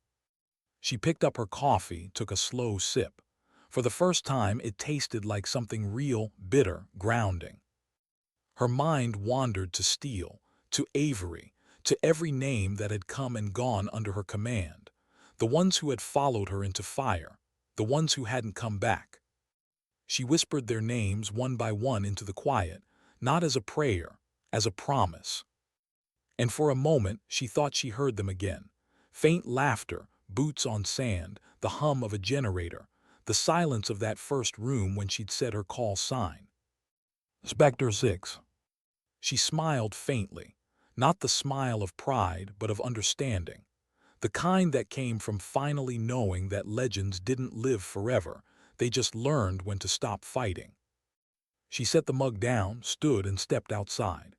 She picked up her coffee, took a slow sip. For the first time, it tasted like something real, bitter, grounding. Her mind wandered to Steele, to Avery, to every name that had come and gone under her command. The ones who had followed her into fire, the ones who hadn't come back. She whispered their names one by one into the quiet, not as a prayer, as a promise. And for a moment, she thought she heard them again. Faint laughter, boots on sand, the hum of a generator, the silence of that first room when she'd said her call sign. Spectre 6. She smiled faintly, not the smile of pride but of understanding, the kind that came from finally knowing that legends didn't live forever, they just learned when to stop fighting. She set the mug down, stood, and stepped outside.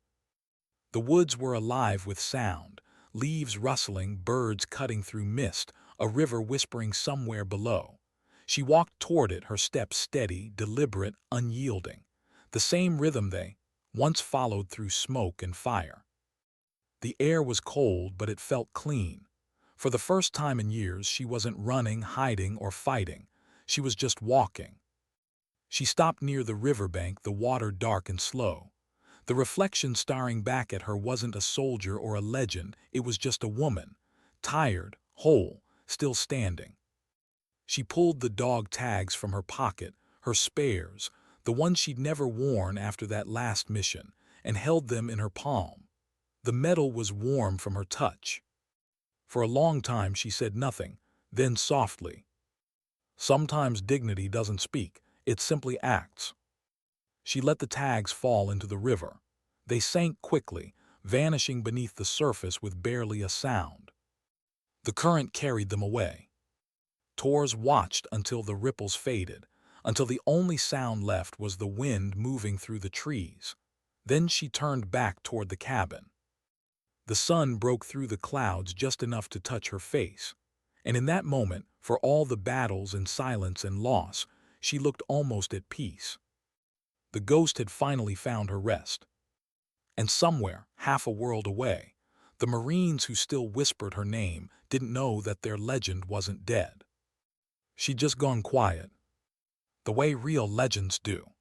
The woods were alive with sound, leaves rustling, birds cutting through mist, a river whispering somewhere below. She walked toward it, her steps steady, deliberate, unyielding. The same rhythm they once followed through smoke and fire. The air was cold, but it felt clean. For the first time in years, she wasn't running, hiding, or fighting. She was just walking. She stopped near the riverbank, the water dark and slow. The reflection staring back at her wasn't a soldier or a legend, it was just a woman, tired, whole, still standing. She pulled the dog tags from her pocket, her spares, the ones she'd never worn after that last mission, and held them in her palm. The metal was warm from her touch. For a long time she said nothing, then softly, "Sometimes dignity doesn't speak, it simply acts." She let the tags fall into the river. They sank quickly, vanishing beneath the surface with barely a sound. The current carried them away. Tors watched until the ripples faded, until the only sound left was the wind moving through the trees. Then she turned back toward the cabin. The sun broke through the clouds just enough to touch her face, and in that moment, for all the battles and silence and loss, she looked almost at peace. The ghost had finally found her rest. And somewhere, half a world away, the Marines who still whispered her name didn't know that their legend wasn't dead. She'd just gone quiet, the way real legends do.